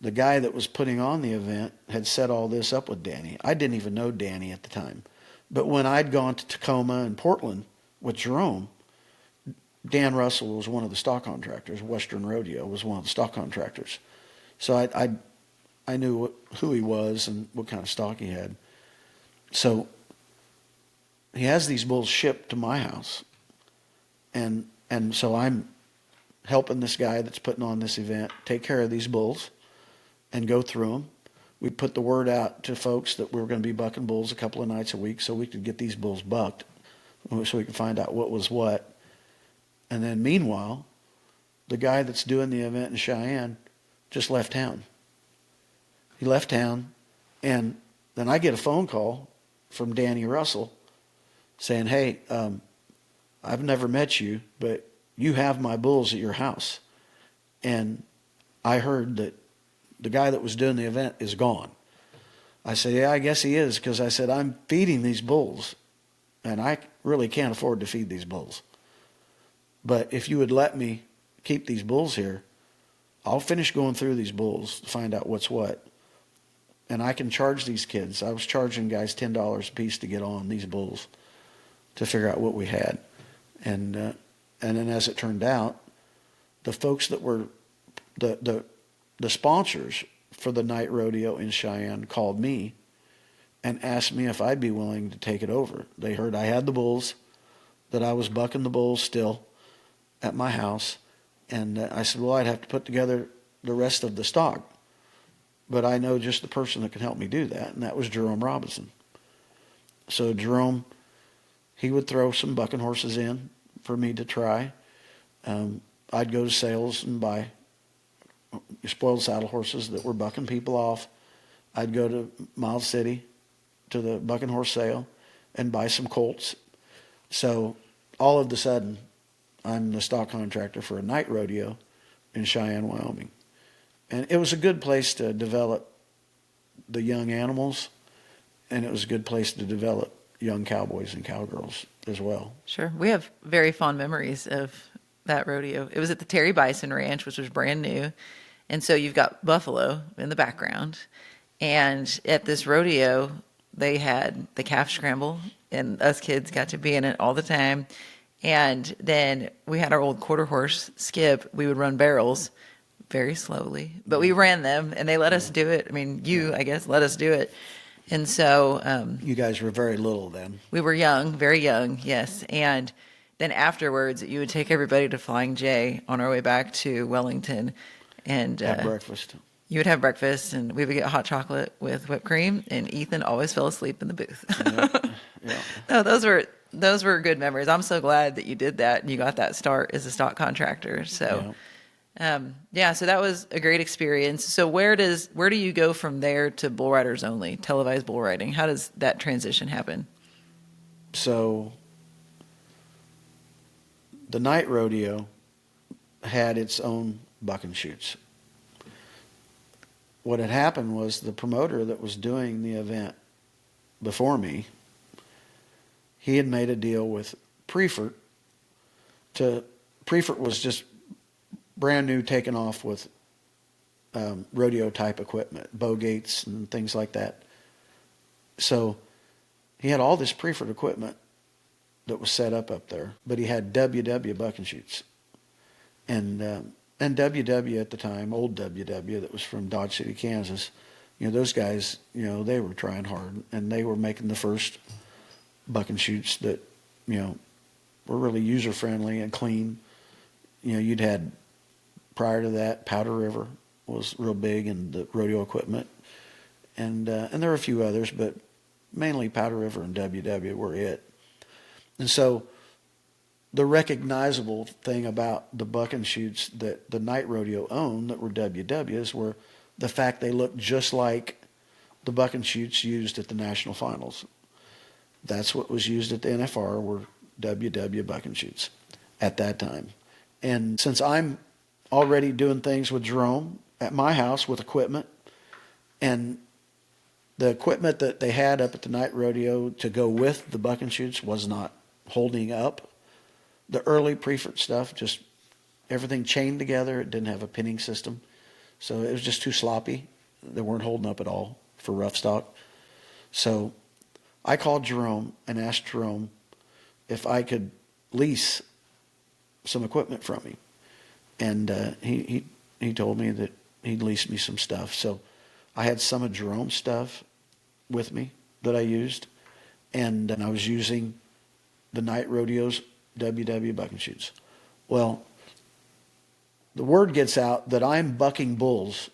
the guy that was putting on the event had set all this up with Danny. I didn't even know Danny at the time. But when I'd gone to Tacoma and Portland with Jerome, Dan Russell was one of the stock contractors. Western Rodeo was one of the stock contractors. So I knew who he was and what kind of stock he had. So he has these bulls shipped to my house. And so I'm helping this guy that's putting on this event take care of these bulls and go through them. We put the word out to folks that we were going to be bucking bulls a couple of nights a week so we could get these bulls bucked, so we could find out what was what. And then meanwhile, the guy that's doing the event in Cheyenne just left town. He left town, and then I get a phone call from Danny Russell saying, hey, I've never met you, but you have my bulls at your house. And I heard that the guy that was doing the event is gone. I said, yeah, I guess he is, because I said, I'm feeding these bulls, and I really can't afford to feed these bulls. But if you would let me keep these bulls here, I'll finish going through these bulls to find out what's what. And I can charge these kids. I was charging guys $10 a piece to get on these bulls to figure out what we had. And then as it turned out, the folks that were the sponsors for the night rodeo in Cheyenne called me and asked me if I'd be willing to take it over. They heard I had the bulls, that I was bucking the bulls still at my house. And I said, well, I'd have to put together the rest of the stock. but I know just the person that can help me do that, and that was Jerome Robinson. So Jerome, he would throw some bucking horses in for me to try. I'd go to sales and buy spoiled saddle horses that were bucking people off. I'd go to Miles City to the bucking horse sale and buy some colts. So all of a sudden, I'm the stock contractor for a night rodeo in Cheyenne, Wyoming. And it was a good place to develop the young animals, and it was a good place to develop young cowboys and cowgirls as well. Sure. We have very fond memories of that rodeo. It was at the Terry Bison Ranch, which was brand new. And so you've got buffalo in the background. And at this rodeo, they had the calf scramble, and us kids got to be in it all the time. And then we had our old quarter horse, Skip. We would run barrels very slowly, but we ran them, and they let us do it. I mean, I guess, let us do it. And so You guys were very little then. we were young, very young, yes. And then afterwards, you would take everybody to Flying J on our way back to Wellington. And At breakfast. you would have breakfast, and we would get hot chocolate with whipped cream, and Ethan always fell asleep in the booth. Yeah. No, those were good memories. I'm so glad that you did that and you got that start as a stock contractor. So, so that was a great experience. So where do you go from there to bull riders only, televised bull riding? How does that transition happen? So the night rodeo had its own bucking shoots. What had happened was the promoter that was doing the event before me, he had made a deal with Prefert. Prefert was just brand new, taken off with rodeo type equipment, bow gates and things like that. So he had all this Prefert equipment that was set up there, but he had WW bucking shoots. And WW at the time, old WW that was from Dodge City, Kansas, those guys, they were trying hard, and they were making the first bucking shoots that, were really user-friendly and clean. You'd had, prior to that, Powder River was real big in the rodeo equipment. And there were a few others, but mainly Powder River and WW were it. And so the recognizable thing about the bucking shoots that the night rodeo owned that were WWs were the fact they looked just like the bucking shoots used at the national finals. That's what was used at the NFR were WW bucking shoots at that time. And since I'm already doing things with Jerome at my house with equipment, and the equipment that they had up at the night rodeo to go with the bucking shoots was not holding up. The early Prefert stuff, just everything chained together. It didn't have a pinning system. So it was just too sloppy. They weren't holding up at all for rough stock. So I called Jerome and asked Jerome if I could lease some equipment from him. And he told me that he'd lease me some stuff. So I had some of Jerome's stuff with me that I used. And I was using the night rodeo's WW bucking shoots. Well, the word gets out that I'm bucking bulls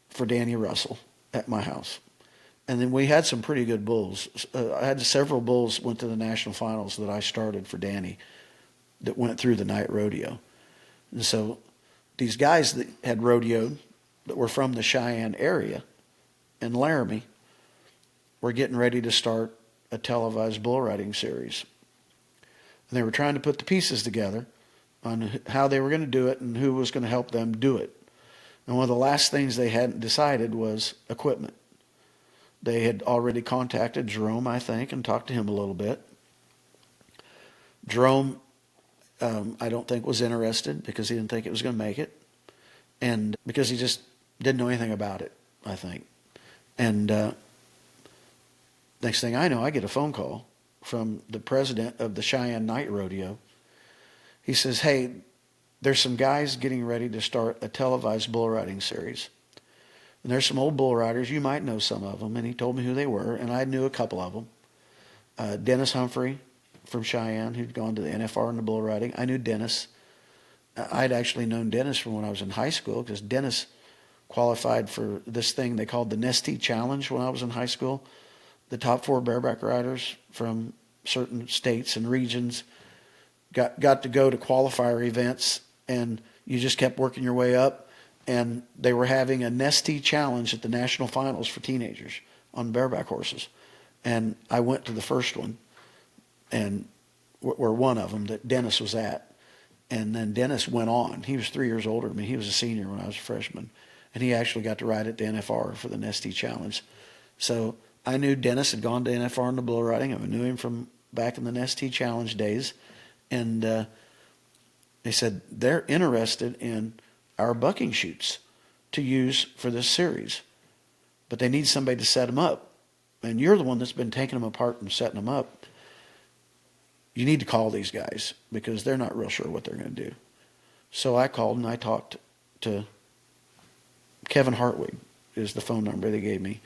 for Danny Russell at my house. And then we had some pretty good bulls. I had several bulls went to the national finals that I started for Danny that went through the night rodeo. And so these guys that had rodeoed that were from the Cheyenne area in Laramie were getting ready to start a televised bull riding series. And they were trying to put the pieces together on how they were going to do it and who was going to help them do it. And one of the last things they hadn't decided was equipment. They had already contacted Jerome, I think, and talked to him a little bit. Jerome, I don't think was interested because he didn't think it was going to make it. And because he just didn't know anything about it, I think. And next thing I know, I get a phone call from the president of the Cheyenne Night Rodeo. He says, hey, there's some guys getting ready to start a televised bull riding series. And there's some old bull riders. You might know some of them. And he told me who they were. And I knew a couple of them. Dennis Humphrey from Cheyenne, who'd gone to the NFR in the bull riding. I knew Dennis. I'd actually known Dennis from when I was in high school because Dennis qualified for this thing they called the Nestea Challenge when I was in high school. The top 4 bareback riders from certain states and regions got to go to qualifier events, and you just kept working your way up. And they were having a Nestea Challenge at the national finals for teenagers on bareback horses. And I went to the first one, and where one of them that Dennis was at. And then Dennis went on. He was 3 years older than me. He was a senior when I was a freshman. And he actually got to ride at the NFR for the Nestea Challenge. So I knew Dennis had gone to NFR in the bull riding. I knew him from back in the Nestea Challenge days. And they said they're interested in our bucking chutes to use for this series. But they need somebody to set them up. And you're the one that's been taking them apart and setting them up. You need to call these guys because they're not real sure what they're going to do. So I called and I talked to Kevin Hartwig, is the phone number they gave me.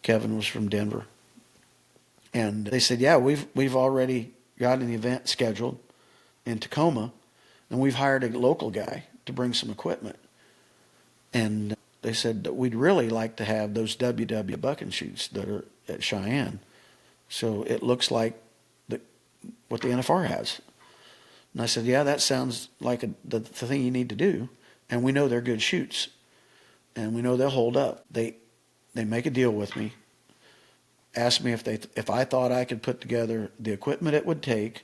Kevin was from Denver. And they said, yeah, we've already got an event scheduled in Tacoma, and we've hired a local guy to bring some equipment. And they said that we'd really like to have those WW bucking chutes that are at Cheyenne. So it looks like what the NFR has. And I said, yeah, that sounds like the thing you need to do. And we know they're good chutes. And we know they'll hold up. They make a deal with me, asked me if I thought I could put together the equipment it would take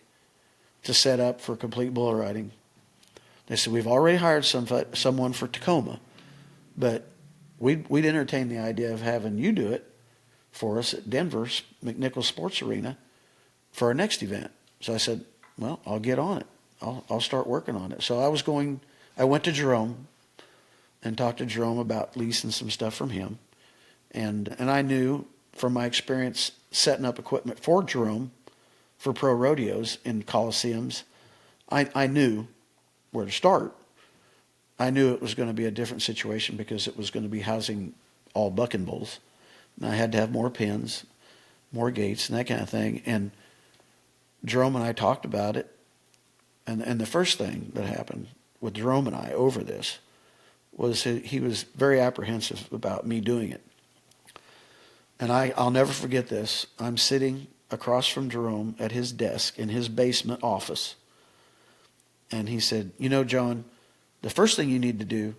to set up for complete bull riding. They said, we've already hired someone for Tacoma, but we'd entertain the idea of having you do it for us at Denver's McNichols Sports Arena for our next event. So I said, well, I'll get on it. I'll start working on it. So I went to Jerome and talked to Jerome about leasing some stuff from him. And I knew from my experience setting up equipment for Jerome for pro rodeos in coliseums, I knew where to start. I knew it was going to be a different situation because it was going to be housing all bucking bulls. And I had to have more pins, more gates, and that kind of thing. And Jerome and I talked about it. And the first thing that happened with Jerome and I over this was he was very apprehensive about me doing it. And I'll never forget this. I'm sitting across from Jerome at his desk in his basement office. And he said, you know, John, the first thing you need to do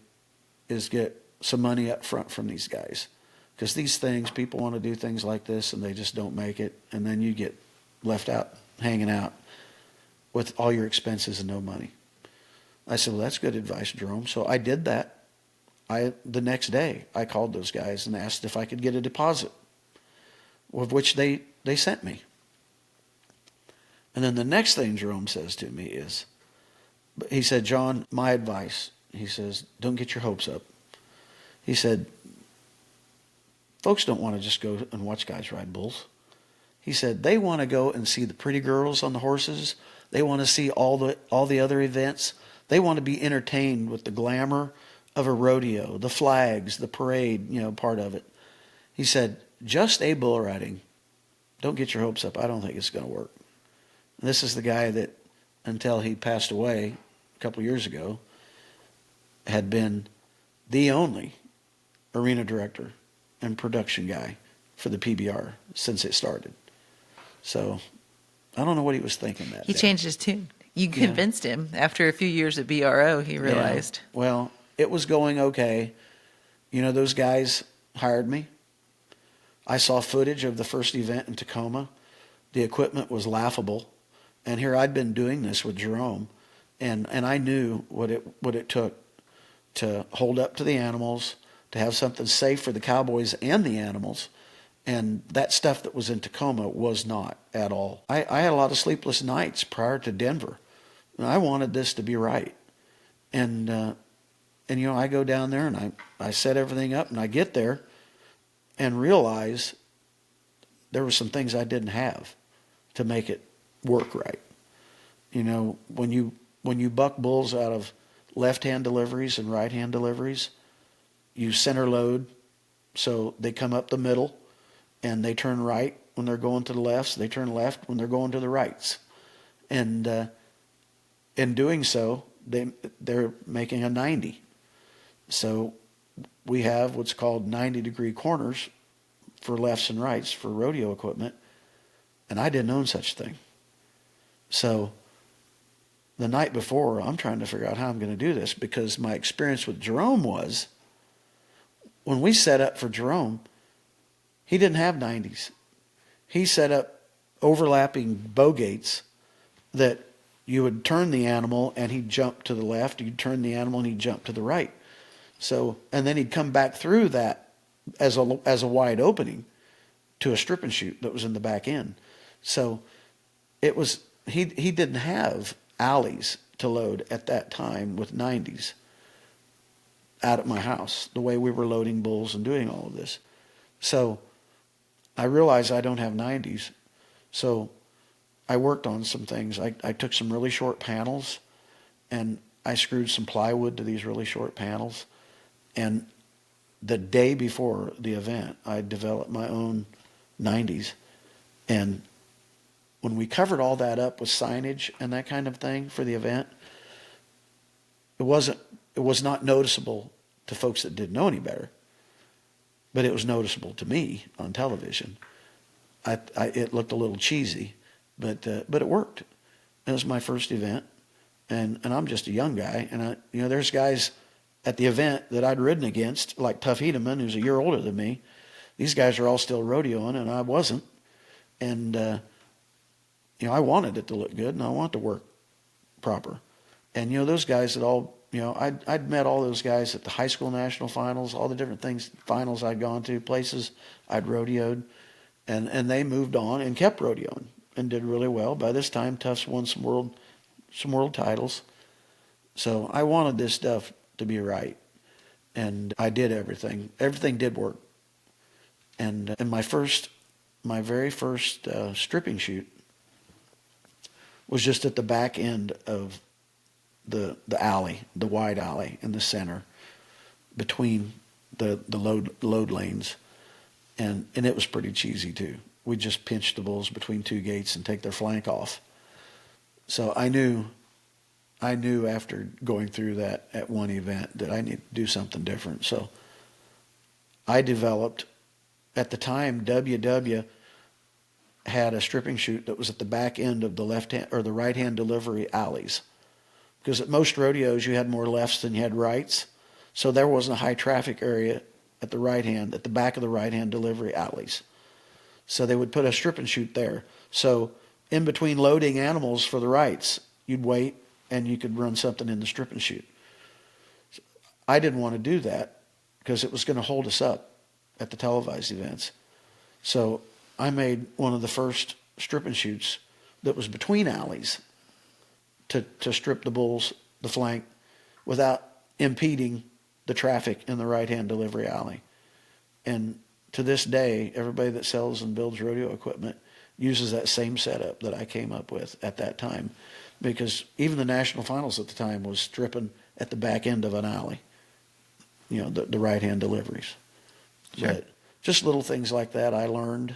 is get some money up front from these guys. Because these things, people want to do things like this and they just don't make it. And then you get left out, hanging out with all your expenses and no money. I said, well, that's good advice, Jerome. So I did that. The next day, I called those guys and asked if I could get a deposit, of which they sent me. And then the next thing Jerome says to me is, he said, John, my advice, he says, don't get your hopes up. He said, folks don't want to just go and watch guys ride bulls. He said, they want to go and see the pretty girls on the horses. They want to see all the other events. They want to be entertained with the glamour of a rodeo, the flags, the parade, part of it. He said, just a bull riding, don't get your hopes up. I don't think it's going to work. And this is the guy that, until he passed away a couple of years ago, had been the only arena director and production guy for the PBR since it started. So I don't know what he was thinking that He day. changed his tune. You convinced him. After a few years at BRO, he realized. Yeah. Well, it was going okay. Those guys hired me. I saw footage of the first event in Tacoma. The equipment was laughable. And here I'd been doing this with Jerome. And I knew what it took to hold up to the animals, to have something safe for the cowboys and the animals. And that stuff that was in Tacoma was not at all. I had a lot of sleepless nights prior to Denver. And I wanted this to be right. And I go down there and I set everything up and I get there and realize there were some things I didn't have to make it work right. When you buck bulls out of left-hand deliveries and right-hand deliveries, you center load so they come up the middle and they turn right when they're going to the lefts, they turn left when they're going to the rights. And in doing so, they're making a 90. So we have what's called 90-degree corners for lefts and rights for rodeo equipment, and I didn't own such a thing. So the night before, I'm trying to figure out how I'm going to do this, because my experience with Jerome was, when we set up for Jerome, he didn't have 90s. He set up overlapping bow gates that you would turn the animal and he'd jump to the left, you'd turn the animal and he'd jump to the right. So, and then he'd come back through that as a wide opening to a strip and shoot that was in the back end. So it was, he didn't have alleys to load at that time with 90s out at my house, the way we were loading bulls and doing all of this. So I realized I don't have 90s. So I worked on some things. I took some really short panels and I screwed some plywood to these really short panels. And the day before the event, I developed my own 90s. And when we covered all that up with signage and that kind of thing for the event, it was not noticeable to folks that didn't know any better, but it was noticeable to me on television. It looked a little cheesy, but it worked. It was my first event, and I'm just a young guy, and there's guys at the event that I'd ridden against, like Tuff Hedeman, who's a year older than me. These guys are all still rodeoing, and I wasn't. And I wanted it to look good, and I wanted to work proper. And those guys that all, I'd met all those guys at the high school national finals, all the different finals I'd gone to, places I'd rodeoed, and they moved on and kept rodeoing and did really well. By this time, Tuff's won some world titles. So I wanted this stuff to be right, and I did everything. Everything did work. And my very first stripping shoot was just at the back end of the alley, the wide alley in the center, between the load lanes, and it was pretty cheesy too. We just pinch the bulls between two gates and take their flank off. So I knew after going through that at one event that I need to do something different. So I developed, at the time, WW had a stripping chute that was at the back end of the left hand or the right hand delivery alleys, because at most rodeos you had more lefts than you had rights, so there wasn't a high traffic area at the back of the right hand delivery alleys. So they would put a strip and shoot there. So in between loading animals for the rights, you'd wait and you could run something in the strip and shoot. I didn't want to do that because it was going to hold us up at the televised events. So I made one of the first strip and shoots that was between alleys to strip the bulls, the flank, without impeding the traffic in the right-hand delivery alley. And to this day, everybody that sells and builds rodeo equipment uses that same setup that I came up with at that time, because even the national finals at the time was stripping at the back end of an alley, the right-hand deliveries. Sure. But just little things like that I learned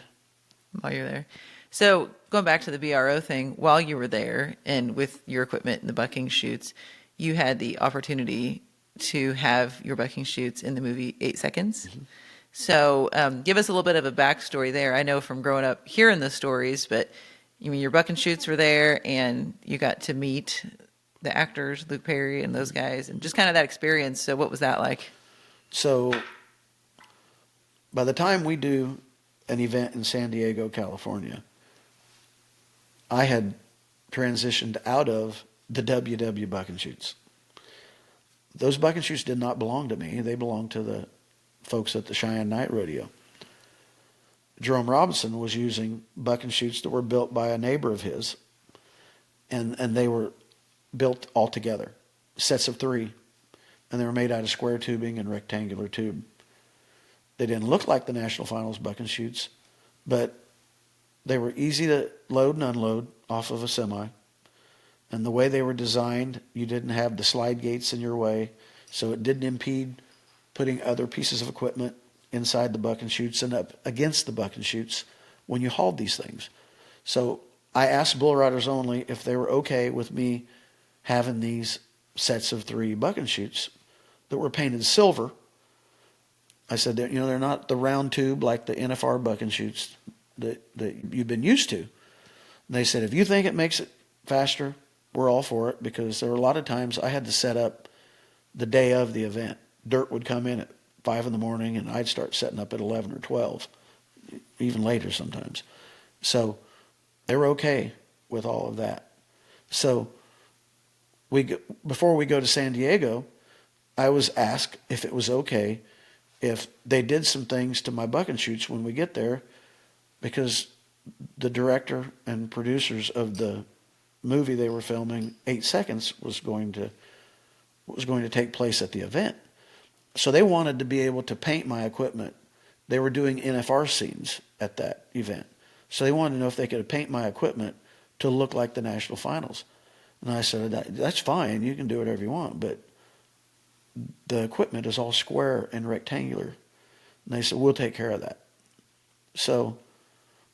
while you're there. So going back to the BRO thing, while you were there and with your equipment and the bucking shoots, you had the opportunity to have your bucking shoots in the movie 8 Seconds. Mm-hmm. So give us a little bit of a backstory there. I know from growing up hearing the stories, but your bucking shoots were there and you got to meet the actors, Luke Perry and those guys, and just kind of that experience. So what was that like? So by the time we do an event in San Diego, California, I had transitioned out of the WW bucking shoots. Those bucking shoots did not belong to me. They belonged to the folks at the Cheyenne Night Rodeo. Jerome Robinson was using bucking shoots that were built by a neighbor of his, and they were built all together, sets of 3, and they were made out of square tubing and rectangular tube. They didn't look like the National Finals bucking shoots, but they were easy to load and unload off of a semi. And the way they were designed, you didn't have the slide gates in your way, so it didn't impede putting other pieces of equipment inside the bucking chutes and up against the bucking chutes when you hauled these things. So I asked bull riders only if they were okay with me having these sets of 3 bucking chutes that were painted silver I said, they're not the round tube like the NFR buck and shoots that you've been used to. And they said, if you think it makes it faster, we're all for it, because there were a lot of times I had to set up the day of the event. Dirt would come in at 5 in the morning, and I'd start setting up at 11 or 12, even later sometimes. So they were okay with all of that. So before we go to San Diego, I was asked if it was okay if they did some things to my buck and shoots when we get there, because the director and producers of the movie they were filming, 8 Seconds, was going to take place at the event. So they wanted to be able to paint my equipment. They were doing NFR scenes at that event. So they wanted to know if they could paint my equipment to look like the national finals. And I said, that's fine, you can do whatever you want, but the equipment is all square and rectangular. And they said, we'll take care of that. So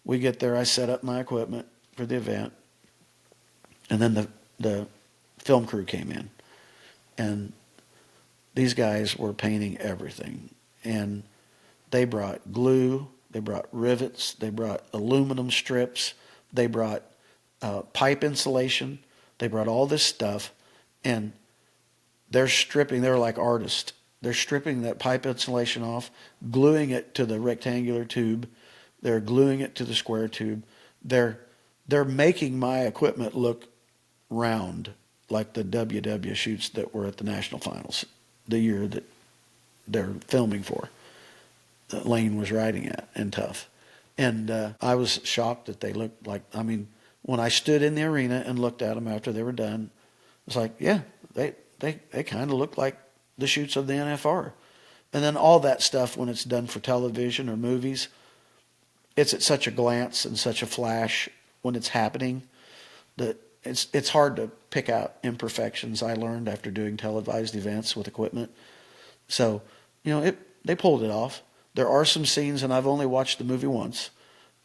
we get there, I set up my equipment for the event, and then the film crew came in. And these guys were painting everything. And they brought glue, they brought rivets, they brought aluminum strips, they brought pipe insulation, they brought all this stuff, and they're like artists. They're stripping that pipe insulation off, gluing it to the rectangular tube. They're gluing it to the square tube. They're making my equipment look round, like the WW shoots that were at the national finals the year that they're filming for, that Lane was riding at in Tough. And I was shocked that they looked like, when I stood in the arena and looked at them after they were done, it's like, yeah, they kind of look like the shoots of the NFR. And then all that stuff, when it's done for television or movies, it's at such a glance and such a flash when it's happening that it's hard to pick out imperfections. I learned after doing televised events with equipment. So, they pulled it off. There are some scenes, and I've only watched the movie once,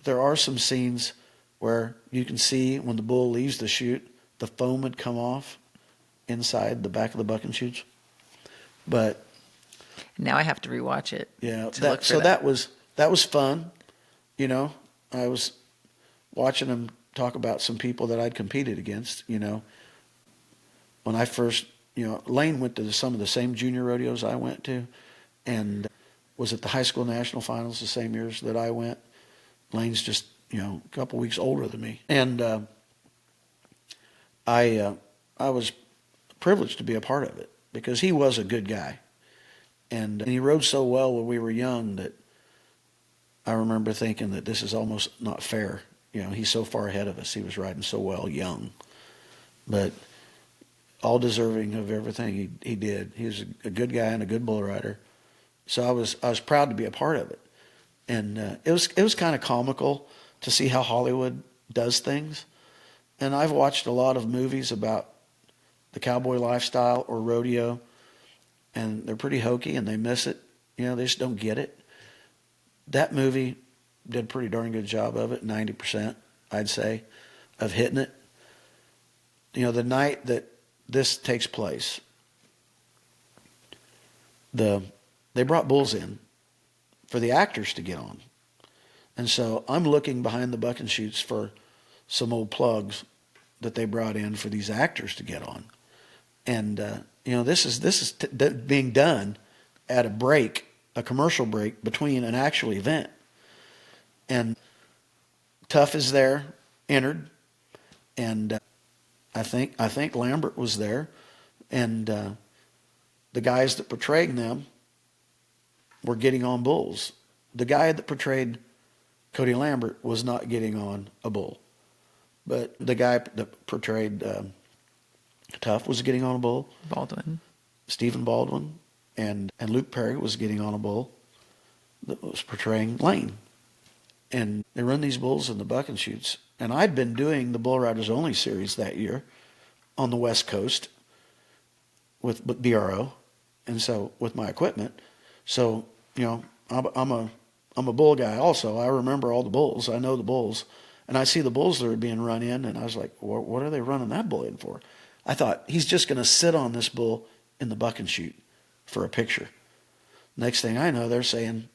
there are some scenes where you can see when the bull leaves the chute, the foam would come off inside the back of the buck and shoots. But now I have to rewatch it. Yeah, that was fun. I was watching them talk about some people that I'd competed against. When I first, Lane went to some of the same junior rodeos I went to, and was at the high school national finals the same years that I went. Lane's just a couple weeks older than me, and I was privileged to be a part of it because he was a good guy, and he rode so well when we were young that I remember thinking that this is almost not fair. He's so far ahead of us. He was riding so well young, but all deserving of everything he did. He was a good guy and a good bull rider. So I was proud to be a part of it, and it was kind of comical to see how Hollywood does things. And I've watched a lot of movies about the cowboy lifestyle or rodeo, and they're pretty hokey and they miss it. They just don't get it. That movie did a pretty darn good job of it, 90%, I'd say, of hitting it. The night that this takes place, they brought bulls in for the actors to get on. And so I'm looking behind the buck and shoots for some old plugs that they brought in for these actors to get on. And, this is being done at a commercial break between an actual event. And Tough is there, entered, and I think Lambert was there, and the guys that portrayed them were getting on bulls. The guy that portrayed Cody Lambert was not getting on a bull, but the guy that portrayed Tough was getting on a bull. Stephen Baldwin, and Luke Perry was getting on a bull that was portraying Lane. And they run these bulls in the buck and shoots. And I'd been doing the Bull Riders Only series that year on the West Coast with BRO, and so with my equipment. So, I'm a bull guy also. I remember all the bulls. I know the bulls. And I see the bulls that are being run in, and I was like, what are they running that bull in for? I thought, he's just going to sit on this bull in the buck and shoot for a picture. Next thing I know, they're saying,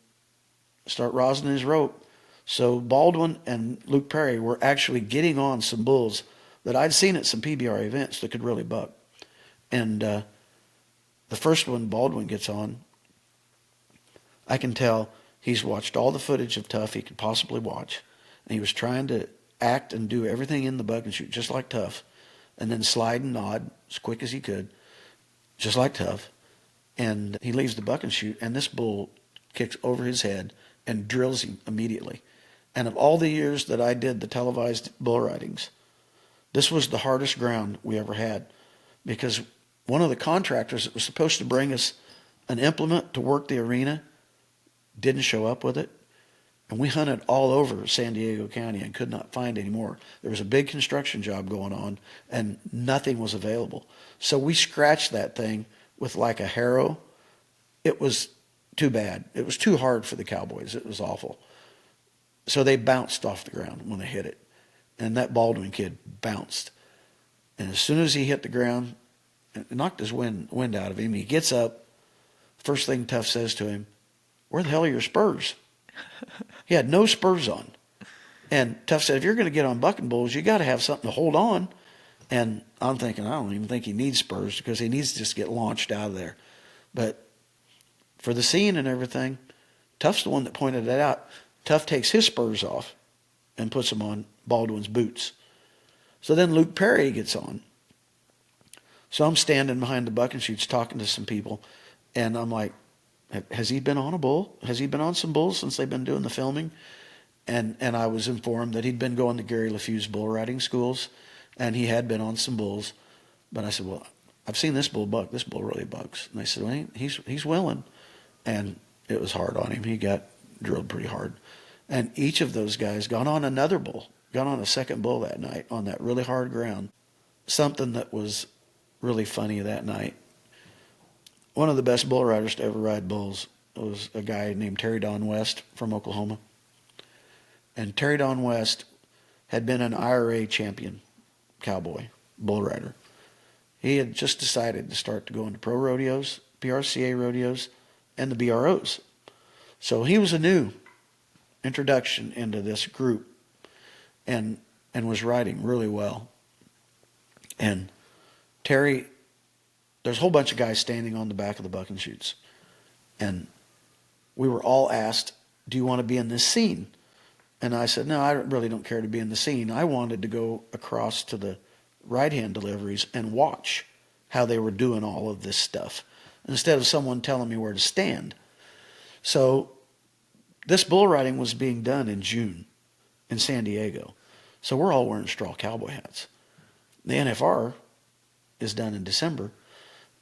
start rosin his rope. So Baldwin and Luke Perry were actually getting on some bulls that I'd seen at some PBR events that could really buck. And the first one Baldwin gets on, I can tell he's watched all the footage of Tough he could possibly watch. And he was trying to act and do everything in the buck and shoot just like Tough. And then slide and nod as quick as he could, just like Tough. And he leaves the buck and shoot, and this bull kicks over his head and drills him immediately. And of all the years that I did the televised bull ridings, this was the hardest ground we ever had, because one of the contractors that was supposed to bring us an implement to work the arena didn't show up with it. And we hunted all over San Diego County and could not find any more. There was a big construction job going on, and nothing was available. So we scratched that thing with like a harrow. It was too bad. It was too hard for the cowboys. It was awful. So they bounced off the ground when they hit it. And that Baldwin kid bounced. And as soon as he hit the ground, it knocked his wind out of him. He gets up. First thing Tough says to him, "Where the hell are your spurs?" He had no spurs on. And Tough said, if you're going to get on bucking bulls, you got to have something to hold on. And I'm thinking, I don't even think he needs spurs, because he needs to just get launched out of there. But for the scene and everything, Tough's the one that pointed it out. Tough takes his spurs off and puts them on Baldwin's boots. So then Luke Perry gets on. So I'm standing behind the buck and shoots talking to some people. And I'm like, has he been on a bull? Has he been on some bulls since they've been doing the filming? And I was informed that he'd been going to Gary LeFew's bull riding schools, and he had been on some bulls. But I said, well, I've seen this bull buck. This bull really bucks. And they said, well, he's willing. And it was hard on him. He got drilled pretty hard. And each of those guys got on another bull, got on a second bull that night on that really hard ground. Something that was really funny that night. One of the best bull riders to ever ride bulls was a guy named Terry Don West from Oklahoma. And Terry Don West had been an IRA champion cowboy, bull rider. He had just decided to start to go into pro rodeos, PRCA rodeos, and the BROs. So he was a new introduction into this group, and was riding really well. And Terry, there's a whole bunch of guys standing on the back of the buck and shoots. And we were all asked, do you want to be in this scene? And I said, no, I really don't care to be in the scene. I wanted to go across to the right-hand deliveries and watch how they were doing all of this stuff, instead of someone telling me where to stand. So this bull riding was being done in June in San Diego. So we're all wearing straw cowboy hats. The NFR is done in December,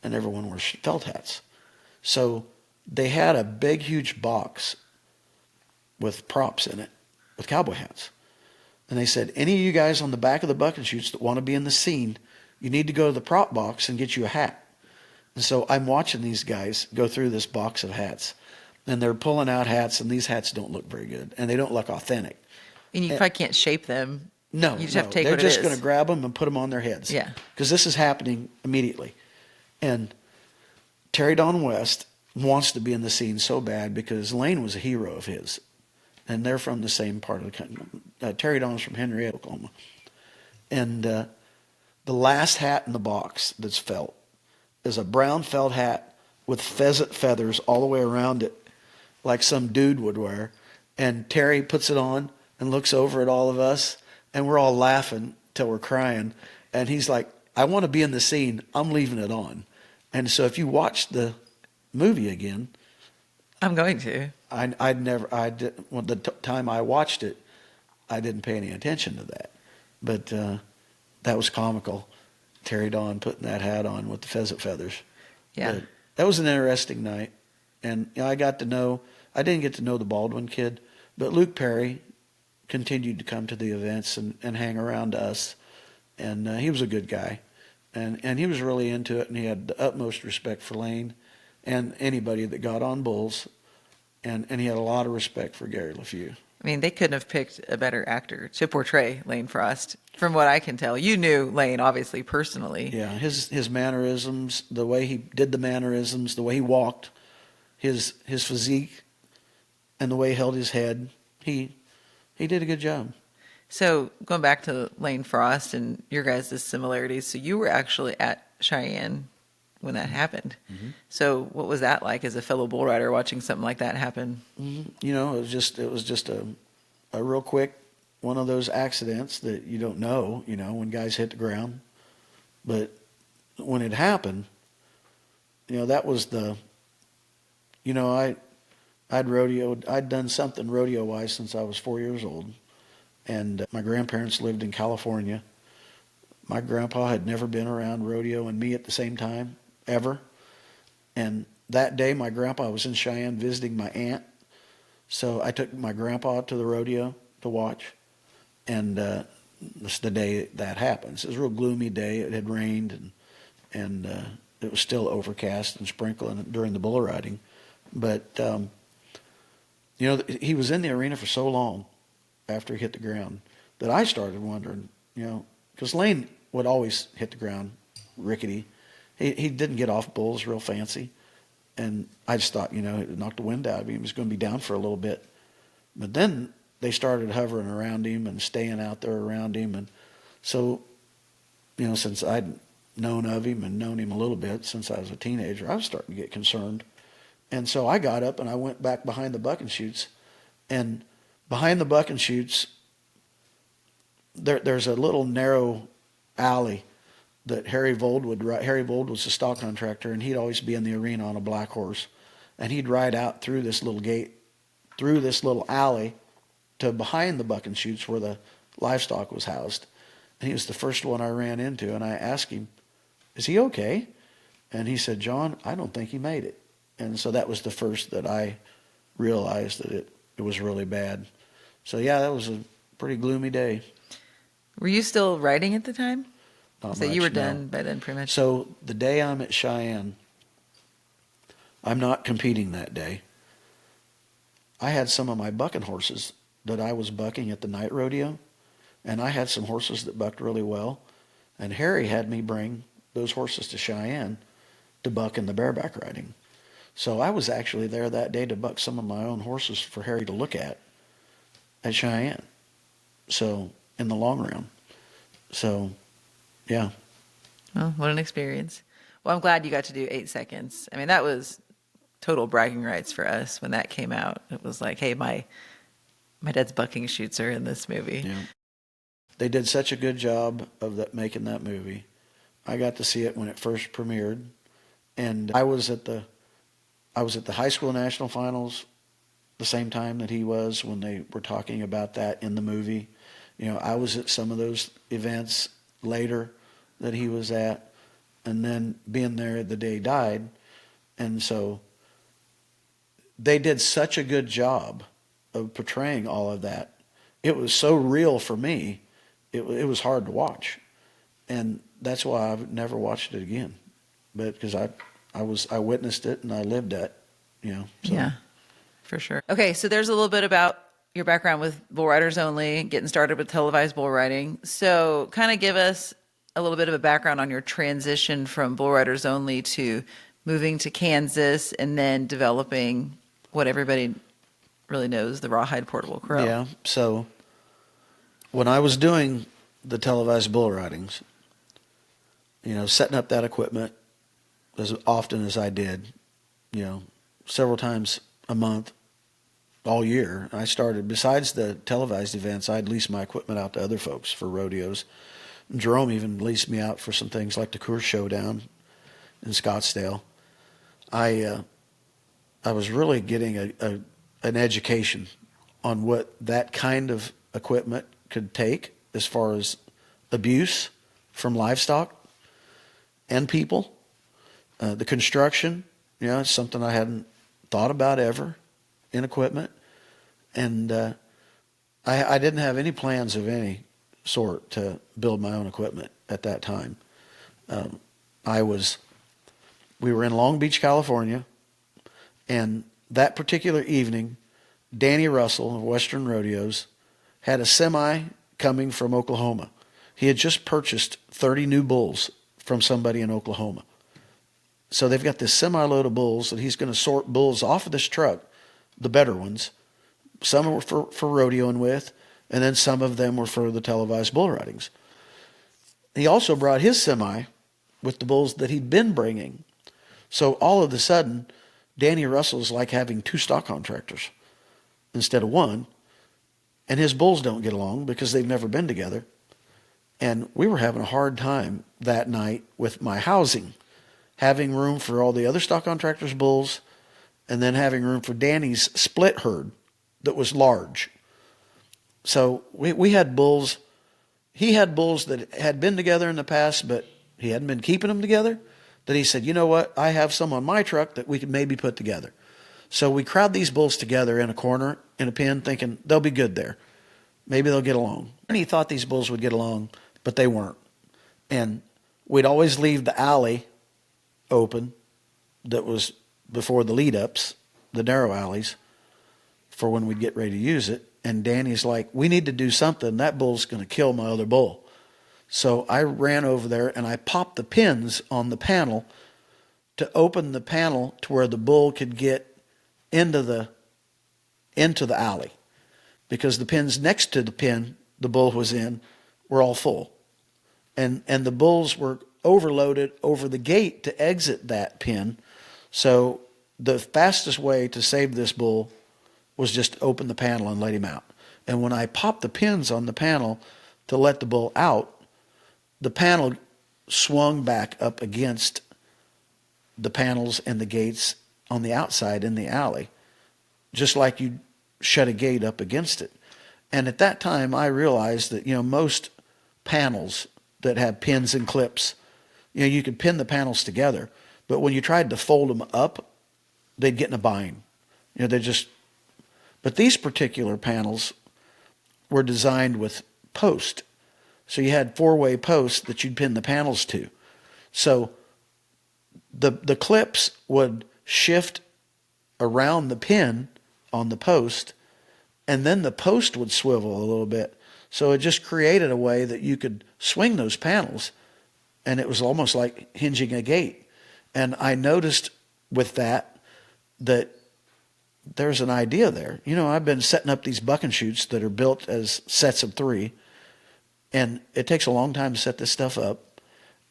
and everyone wears felt hats. So they had a big, huge box with props in it, with cowboy hats. And they said, any of you guys on the back of the buck and shoots that want to be in the scene, you need to go to the prop box and get you a hat. And so I'm watching these guys go through this box of hats, and they're pulling out hats, and these hats don't look very good, and they don't look authentic. And you probably can't shape them. No, you just have to take they're what just it is. going to grab them and put them on their heads. Yeah. Because this is happening immediately. And Terry Don West wants to be in the scene so bad because Lane was a hero of his. And they're from the same part of the country. Terry Don's from Henrietta, Oklahoma. And the last hat in the box that's felt is a brown felt hat with pheasant feathers all the way around it, like some dude would wear. And Terry puts it on and looks over at all of us, and we're all laughing till we're crying. And he's like, I want to be in the scene. I'm leaving it on. And so if you watch the movie again, I'm going to. The time I watched it, I didn't pay any attention to that. But that was comical. Terry Don putting that hat on with the pheasant feathers. Yeah. But that was an interesting night. And I didn't get to know the Baldwin kid, but Luke Perry continued to come to the events and hang around us. And he was a good guy. And he was really into it, and he had the utmost respect for Lane and anybody that got on bulls. And he had a lot of respect for Gary LeFew. I mean, they couldn't have picked a better actor to portray Lane Frost, from what I can tell. You knew Lane, obviously, personally. Yeah, his mannerisms, the way he did the mannerisms, the way he walked, his physique and the way he held his head, he did a good job. So going back to Lane Frost and your guys' similarities, so you were actually at Cheyenne when that happened. Mm-hmm. So what was that like as a fellow bull rider watching something like that happen? Mm-hmm. You know, it was just a real quick one of those accidents that you don't know, you know, when guys hit the ground. But when it happened, you know, that was the, you know, I'd rodeoed, I'd done something rodeo-wise since I was 4 years old. And my grandparents lived in California. My grandpa had never been around rodeo and me at the same time, ever. And that day, my grandpa was in Cheyenne visiting my aunt. So I took my grandpa to the rodeo to watch. And this is the day that happens. It was a real gloomy day. It had rained, and it was still overcast and sprinkling during the bull riding. But, you know, he was in the arena for so long after he hit the ground that I started wondering, you know, because Lane would always hit the ground rickety. He didn't get off bulls real fancy. And I just thought, you know, it knocked the wind out of him. He was going to be down for a little bit. But then they started hovering around him and staying out there around him. And so, you know, since I'd known of him and known him a little bit since I was a teenager, I was starting to get concerned. And so I got up and I went back behind the bucking chutes. And behind the bucking chutes, there's a little narrow alley that Harry Vold would ride. Harry Vold was a stock contractor, and he'd always be in the arena on a black horse. And he'd ride out through this little gate, through this little alley, to behind the bucking chutes where the livestock was housed. And he was the first one I ran into, and I asked him, "Is he okay?" And he said, "John, I don't think he made it." And so that was the first that I realized that it was really bad. So yeah, that was a pretty gloomy day. Were you still riding at the time? Not So much, you were no. done by then pretty much? So the day I'm at Cheyenne, I'm not competing that day. I had some of my bucking horses that I was bucking at the night rodeo, and I had some horses that bucked really well. And Harry had me bring those horses to Cheyenne to buck in the bareback riding. So I was actually there that day to buck some of my own horses for Harry to look at Cheyenne. So in the long run. So, yeah. Well, what an experience. Well, I'm glad you got to do 8 seconds. I mean, that was total bragging rights for us when that came out. It was like, hey, my dad's bucking chutes are in this movie. Yeah. They did such a good job of making that movie. I got to see it when it first premiered, and I was at the high school national finals the same time that he was when they were talking about that in the movie. You know, I was at some of those events later that he was at, and then being there the day he died. And so they did such a good job of portraying all of that. It was so real for me, it was hard to watch. And that's why I've never watched it again. But because I witnessed it and I lived it, you know. So. Yeah, for sure. Okay, so there's a little bit about your background with Bull Riders Only, getting started with televised bull riding. So kind of give us a little bit of a background on your transition from Bull Riders Only to moving to Kansas and then developing what everybody really knows, the Rawhide Portable Corral. Yeah, so when I was doing the televised bull ridings, you know, setting up that equipment as often as I did, you know, several times a month, all year. I started, besides the televised events, I'd lease my equipment out to other folks for rodeos. And Jerome even leased me out for some things like the Coors Showdown in Scottsdale. I was really getting an education on what that kind of equipment could take as far as abuse from livestock and people. The construction, you know, it's something I hadn't thought about ever in equipment. And I didn't have any plans of any sort to build my own equipment at that time. We were in Long Beach, California, and that particular evening, Danny Russell of Western Rodeos had a semi coming from Oklahoma. He had just purchased 30 new bulls from somebody in Oklahoma. So they've got this semi-load of bulls that he's going to sort bulls off of this truck, the better ones. Some were for rodeoing with, and then some of them were for the televised bull ridings. He also brought his semi with the bulls that he'd been bringing. So all of a sudden, Danny Russell's like having 2 stock contractors instead of 1. And his bulls don't get along because they've never been together. And we were having a hard time that night with my housing, having room for all the other stock contractors' bulls, and then having room for Danny's split herd that was large. So we had bulls. He had bulls that had been together in the past, but he hadn't been keeping them together. That he said, you know what, I have some on my truck that we could maybe put together. So we crowd these bulls together in a corner, in a pen, thinking they'll be good there. Maybe they'll get along. And he thought these bulls would get along, but they weren't. And we'd always leave the alley open that was before the lead-ups, the narrow alleys, for when we'd get ready to use it. And Danny's like, we need to do something. That bull's going to kill my other bull. So I ran over there and I popped the pins on the panel to open the panel to where the bull could get into the alley, because the pins next to the pin the bull was in were all full, and the bulls were overloaded over the gate to exit that pin. So the fastest way to save this bull was just open the panel and let him out. And when I popped the pins on the panel to let the bull out, the panel swung back up against the panels and the gates on the outside in the alley, just like you shut a gate up against it. And at that time, I realized that, most panels that have pins and clips, you could pin the panels together, but when you tried to fold them up, they'd get in a bind. But these particular panels were designed with post. So you had 4-way posts that you'd pin the panels to. So the clips would shift around the pin on the post, and then the post would swivel a little bit. So it just created a way that you could swing those panels, and it was almost like hinging a gate. And I noticed with that there's an idea there. I've been setting up these buck and shoots that are built as sets of 3, and it takes a long time to set this stuff up.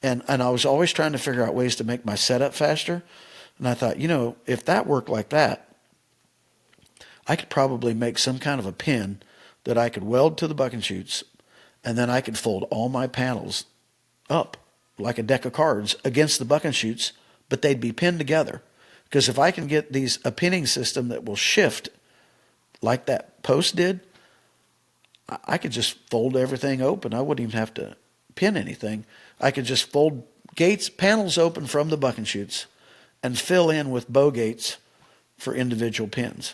And I was always trying to figure out ways to make my setup faster. And I thought, if that worked like that, I could probably make some kind of a pin that I could weld to the buck and shoots, and then I could fold all my panels up like a deck of cards against the buck and shoots, but they'd be pinned together. Because if I can get a pinning system that will shift like that post did, I could just fold everything open. I wouldn't even have to pin anything. I could just fold panels open from the buck and shoots and fill in with bow gates for individual pins.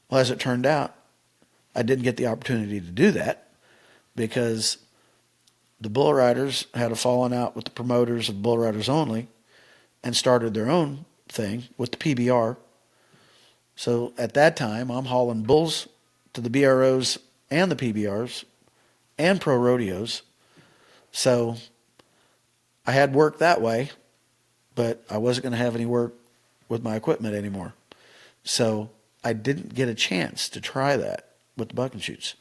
Well, as it turned out, I didn't get the opportunity to do that because the bull riders had a falling out with the promoters of Bull Riders Only and started their own thing with the PBR. So at that time, I'm hauling bulls to the BROs and the PBRs and pro rodeos. So I had work that way, but I wasn't going to have any work with my equipment anymore. So I didn't get a chance to try that with the buck and shoots.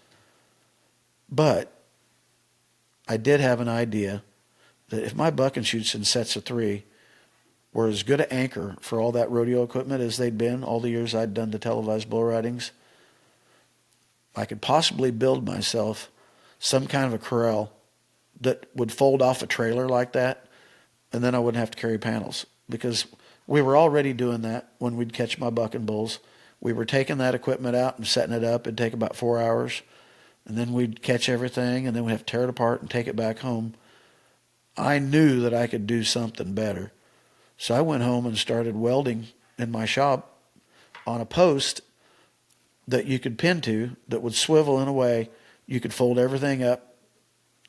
But I did have an idea that if my buck and shoots in sets of 3 were as good an anchor for all that rodeo equipment as they'd been all the years I'd done the televised bull ridings, I could possibly build myself some kind of a corral that would fold off a trailer like that, and then I wouldn't have to carry panels, because we were already doing that when we'd catch my buck and bulls. We were taking that equipment out and setting it up. It'd take about 4 hours, and then we'd catch everything, and then we'd have to tear it apart and take it back home. I knew that I could do something better. So I went home and started welding in my shop on a post that you could pin to that would swivel in a way you could fold everything up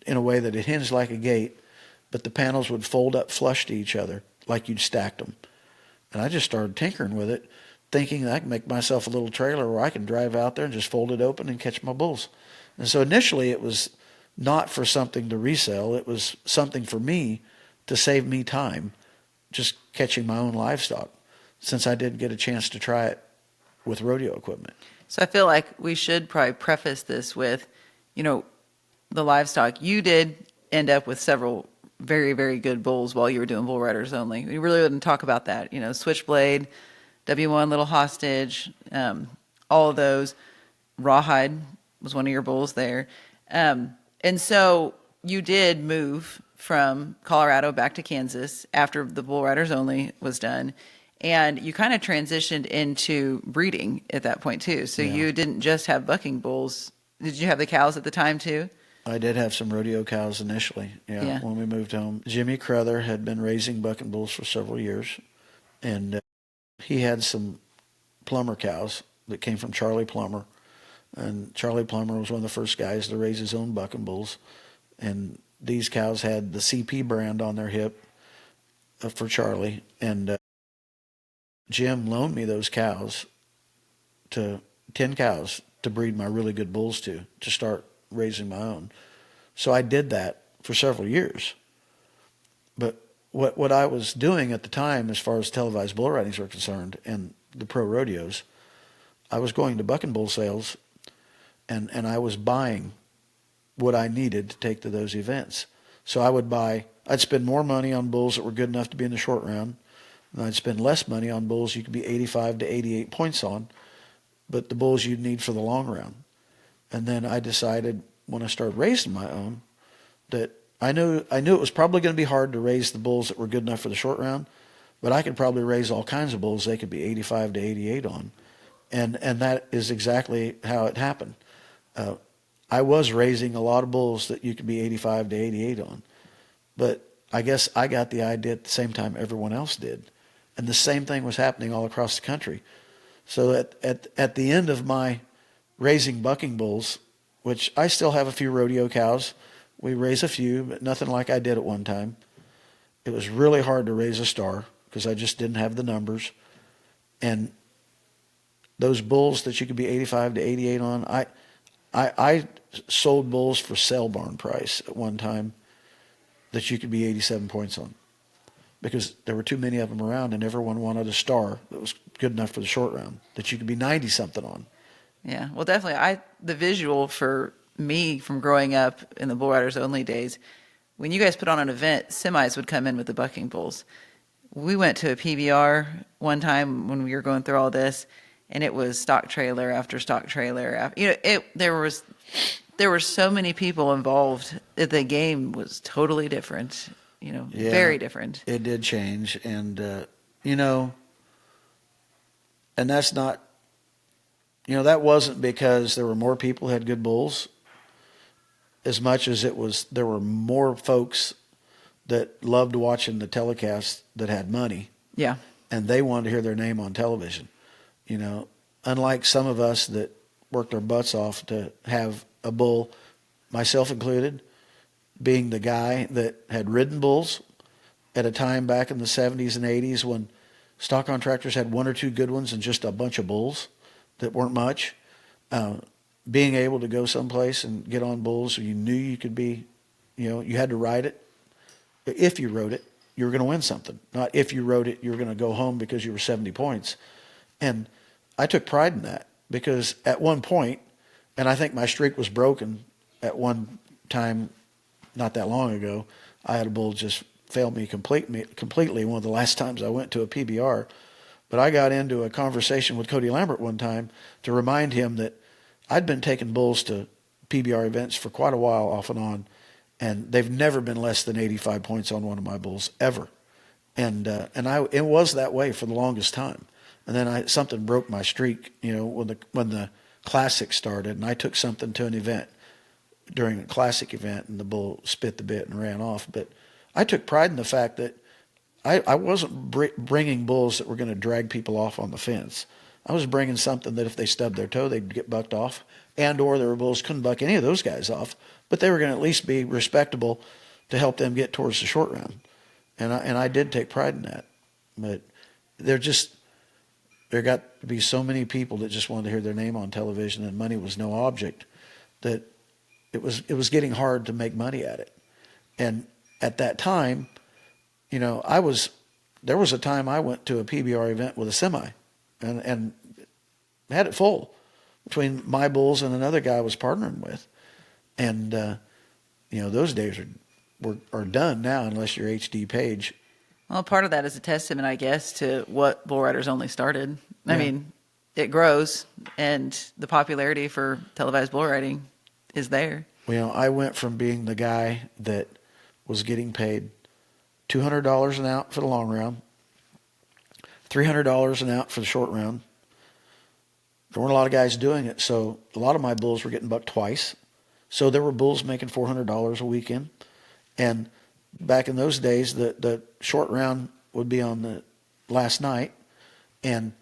in a way that it hinged like a gate, but the panels would fold up flush to each other like you'd stacked them. And I just started tinkering with it, thinking I can make myself a little trailer where I can drive out there and just fold it open and catch my bulls. And so initially it was not for something to resell. It was something for me to save me time, just catching my own livestock, since I didn't get a chance to try it with rodeo equipment. So I feel like we should probably preface this with, you know, the livestock. You did end up with several very, very good bulls while you were doing bull riders only. We really wouldn't talk about that. You know, Switchblade, W1, Little Hostage, all of those. Rawhide was one of your bulls there. And so you did move from Colorado back to Kansas after the bull riders only was done. And you kind of transitioned into breeding at that point too. So Yeah. you didn't just have bucking bulls. Did you have the cows at the time too? I did have some rodeo cows initially, Yeah. when we moved home. Jimmy Cruther had been raising bucking bulls for several years, and he had some Plummer cows that came from Charlie Plummer. And Charlie Plummer was one of the first guys to raise his own bucking bulls. And these cows had the CP brand on their hip for Charlie. And Jim loaned me those cows, 10 cows, to breed my really good bulls to start raising my own. So I did that for several years. But what I was doing at the time, as far as televised bull ridings were concerned and the pro rodeos, I was going to bucking bull sales, and I was buying what I needed to take to those events. So I'd spend more money on bulls that were good enough to be in the short round, and I'd spend less money on bulls you could be 85 to 88 points on, but the bulls you'd need for the long round. And then I decided, when I started raising my own, that I knew it was probably going to be hard to raise the bulls that were good enough for the short round, but I could probably raise all kinds of bulls they could be 85 to 88 on. And that is exactly how it happened. I was raising a lot of bulls that you could be 85 to 88 on, but I guess I got the idea at the same time everyone else did. And the same thing was happening all across the country. So at the end of my raising bucking bulls, which I still have a few rodeo cows, we raise a few, but nothing like I did at one time. It was really hard to raise a star because I just didn't have the numbers. And those bulls that you could be 85 to 88 on, I sold bulls for sale barn price at one time that you could be 87 points on, because there were too many of them around, and everyone wanted a star that was good enough for the short round that you could be 90 something on. Yeah, well, definitely. The visual for me from growing up in the bull riders only days, when you guys put on an event, semis would come in with the bucking bulls. We went to a PBR one time when we were going through all this, and it was stock trailer after stock trailer. There were so many people involved that the game was totally different. Yeah, very different. It did change, and and that's not. That wasn't because there were more people who had good bulls, as much as there were more folks that loved watching the telecast that had money. Yeah. And they wanted to hear their name on television. Unlike some of us that worked our butts off to have a bull, myself included, being the guy that had ridden bulls at a time back in the 70s and 80s when stock contractors had one or two good ones and just a bunch of bulls that weren't much. Being able to go someplace and get on bulls so you knew you could be, you had to ride it. If you rode it, you were going to win something. Not if you rode it, you were going to go home because you were 70 points. And I took pride in that, because at one point, and I think my streak was broken at one time not that long ago, I had a bull just fail me completely one of the last times I went to a PBR. But I got into a conversation with Cody Lambert one time to remind him that I'd been taking bulls to PBR events for quite a while off and on, and they've never been less than 85 points on one of my bulls ever. And it was that way for the longest time. And then something broke my streak, when the classic started, and I took something to an event during a classic event, and the bull spit the bit and ran off. But I took pride in the fact that I wasn't bringing bulls that were going to drag people off on the fence. I was bringing something that if they stubbed their toe, they'd get bucked off, or there were bulls couldn't buck any of those guys off, but they were going to at least be respectable to help them get towards the short round. And I did take pride in that. But there got to be so many people that just wanted to hear their name on television, and money was no object, that it was getting hard to make money at it. And at that time, I was there was a time I went to a PBR event with a semi and had it full between my bulls and another guy I was partnering with. And, those days are done now unless you're HD Page. Well, part of that is a testament, I guess, to what bull riders only started. I Yeah. mean, it grows, and the popularity for televised bull riding is there. Well, I went from being the guy that was getting paid $200 an out for the long round, $300 an out for the short round. There weren't a lot of guys doing it, so a lot of my bulls were getting bucked twice. So there were bulls making $400 a weekend. And back in those days, the short round would be on the last night, and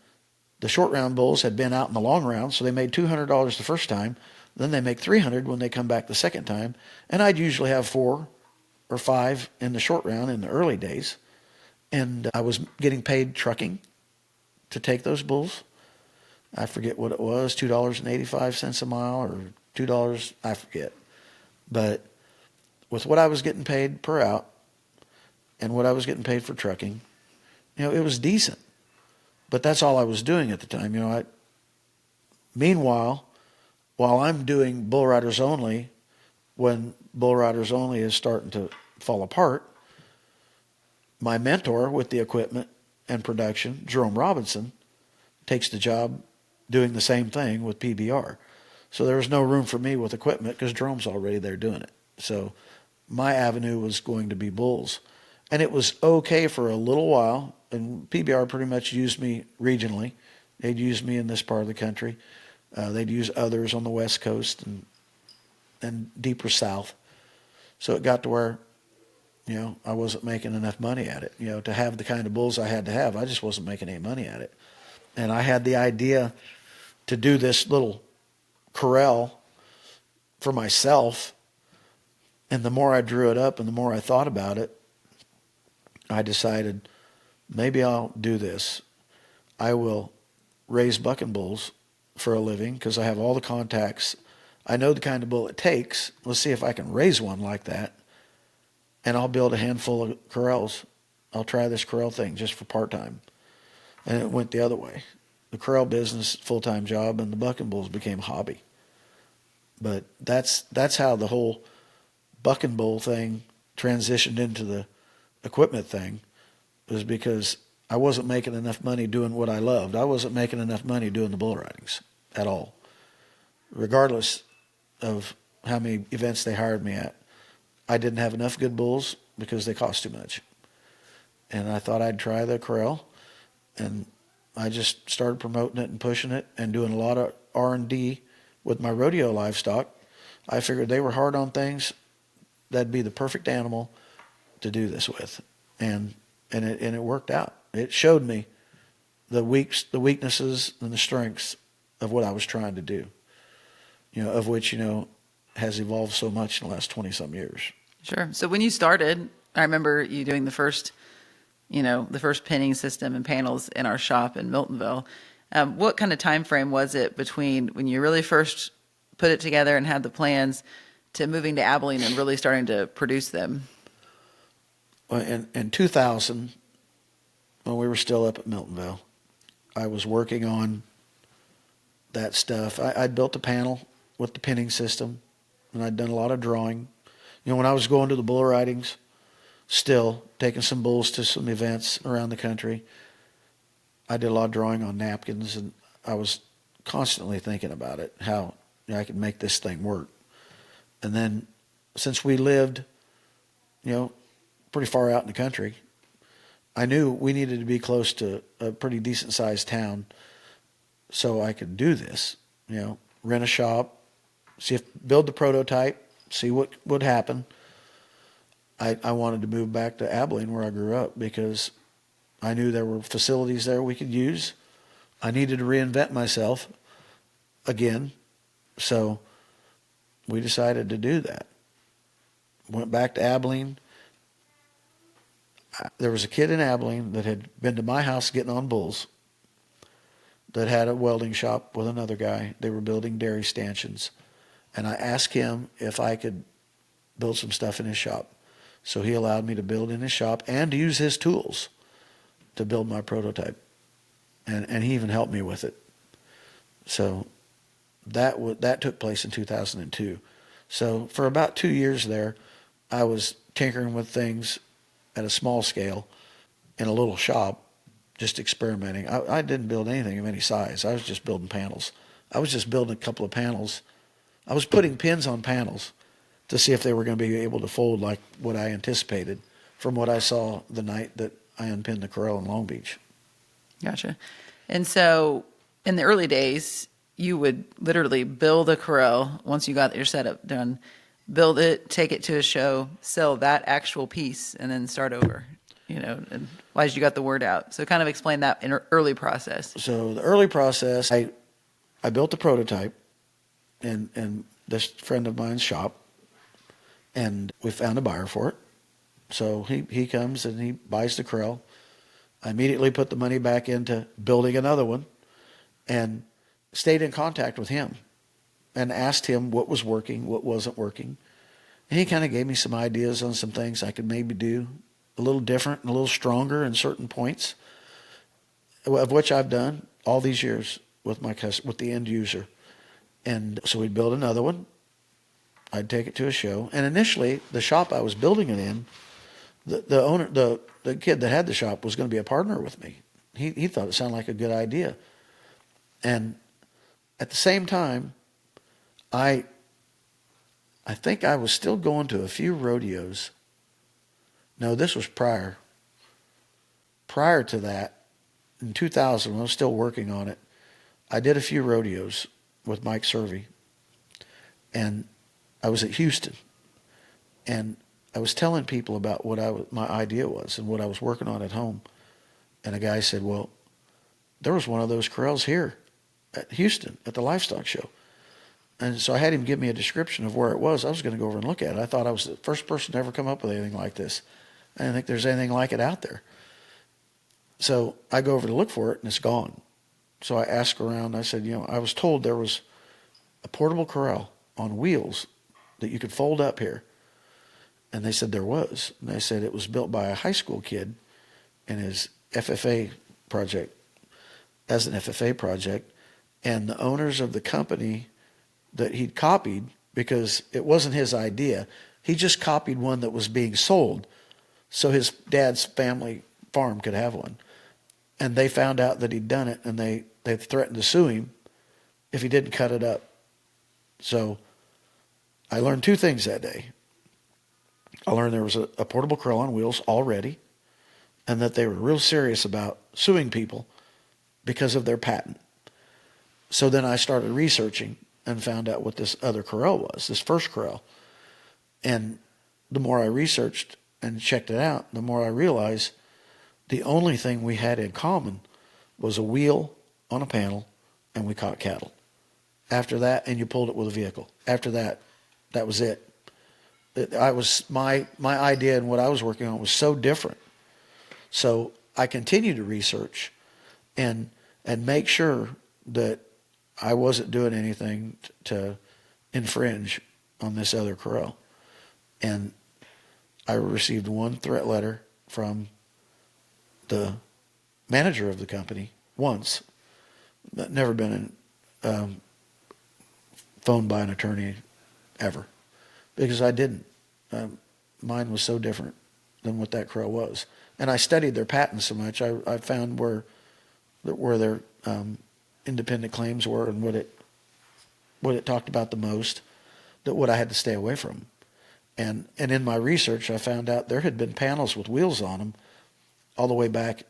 the short round bulls had been out in the long round, so they made $200 the first time. Then they make $300 when they come back the second time. And I'd usually have 4 or 5 in the short round in the early days. And I was getting paid trucking to take those bulls. I forget what it was, $2.85 a mile or $2, I forget. But with what I was getting paid per out and what I was getting paid for trucking, it was decent. But that's all I was doing at the time. Meanwhile, while I'm doing Bull Riders Only, when Bull Riders Only is starting to fall apart, my mentor with the equipment and production, Jerome Robinson, takes the job doing the same thing with PBR. So there was no room for me with equipment because Jerome's already there doing it. So my avenue was going to be bulls. And it was okay for a little while, and PBR pretty much used me regionally. They'd use me in this part of the country. They'd use others on the West Coast and deeper south. So it got to where, I wasn't making enough money at it. To have the kind of bulls I had to have, I just wasn't making any money at it. And I had the idea to do this little corral for myself. And the more I drew it up and the more I thought about it, I decided maybe I'll do this. I will raise bucking bulls for a living because I have all the contacts. I know the kind of bull it takes. Let's see if I can raise one like that. And I'll build a handful of corrals. I'll try this corral thing just for part-time. And it went the other way. The corral business, full-time job, and the bucking bulls became a hobby. But that's how the whole bucking bull thing transitioned into the equipment thing, was because I wasn't making enough money doing what I loved. I wasn't making enough money doing the bull ridings at all, regardless of how many events they hired me at. I didn't have enough good bulls because they cost too much. And I thought I'd try the corral, and I just started promoting it and pushing it and doing a lot of R&D with my rodeo livestock. I figured they were hard on things. That'd be the perfect animal to do this with. And it worked out. It showed me the weaknesses and the strengths of what I was trying to do, of which, has evolved so much in the last 20-some years. Sure. So when you started, I remember you doing the first pinning system and panels in our shop in Miltonville. What kind of time frame was it between when you really first put it together and had the plans to moving to Abilene and really starting to produce them? Well, in 2000, when we were still up at Miltonville, I was working on that stuff. I'd built a panel with the pinning system, and I'd done a lot of drawing. When I was going to the bull ridings, still taking some bulls to some events around the country, I did a lot of drawing on napkins, and I was constantly thinking about it, how I could make this thing work. And then since we lived, pretty far out in the country, I knew we needed to be close to a pretty decent sized town so I could do this, rent a shop, build the prototype, see what would happen. I wanted to move back to Abilene where I grew up because I knew there were facilities there we could use. I needed to reinvent myself again. So we decided to do that. Went back to Abilene. There was a kid in Abilene that had been to my house getting on bulls that had a welding shop with another guy. They were building dairy stanchions. And I asked him if I could build some stuff in his shop. So he allowed me to build in his shop and to use his tools. to build my prototype. And he even helped me with it. So that took place in 2002. So for about 2 years there, I was tinkering with things at a small scale in a little shop, just experimenting. I didn't build anything of any size. I was just building panels. I was just building a couple of panels. I was putting pins on panels to see if they were going to be able to fold like what I anticipated from what I saw the night that I unpinned the corral in Long Beach. Gotcha. And so in the early days, you would literally build a corral once you got your setup done, build it, take it to a show, sell that actual piece, and then start over, and as you got the word out. So kind of explain that in early process. So the early process, I built the prototype in this friend of mine's shop, and we found a buyer for it. So he comes and he buys the corral. I immediately put the money back into building another one and stayed in contact with him and asked him what was working, what wasn't working. And he kind of gave me some ideas on some things I could maybe do a little different and a little stronger in certain points, of which I've done all these years with with the end user. And so we'd build another one. I'd take it to a show. And initially, the shop I was building it in, the owner, the kid that had the shop was going to be a partner with me. He thought it sounded like a good idea. And at the same time, I think I was still going to a few rodeos. No, this was prior. Prior to that, in 2000, when I was still working on it, I did a few rodeos with Mike Servey. And I was at Houston. And I was telling people about what my idea was and what I was working on at home. And a guy said, well, there was one of those corrals here at Houston at the livestock show. And so I had him give me a description of where it was. I was going to go over and look at it. I thought I was the first person to ever come up with anything like this. I didn't think there's anything like it out there. So I go over to look for it, and it's gone. So I asked around. I said, I was told there was a portable corral on wheels that you could fold up here. And they said there was. And they said it was built by a high school kid in his FFA project, as an FFA project. And the owners of the company that he'd copied, because it wasn't his idea, he just copied one that was being sold so his dad's family farm could have one. And they found out that he'd done it, and they threatened to sue him if he didn't cut it up. So I learned two things that day. I learned there was a portable corral on wheels already, and that they were real serious about suing people because of their patent. So then I started researching and found out what this other corral was, this first corral. And the more I researched and checked it out, the more I realized the only thing we had in common was a wheel on a panel, and we caught cattle. After that, and you pulled it with a vehicle. After that, that was it. My idea and what I was working on was so different. So I continued to research and make sure that I wasn't doing anything to infringe on this other corral. And I received one threat letter from the manager of the company once. Never been phoned by an attorney ever, because I didn't. Mine was so different than what that corral was. And I studied their patents so much, I found where their independent claims were and what it talked about the most, that what I had to stay away from. And in my research, I found out there had been panels with wheels on them all the way back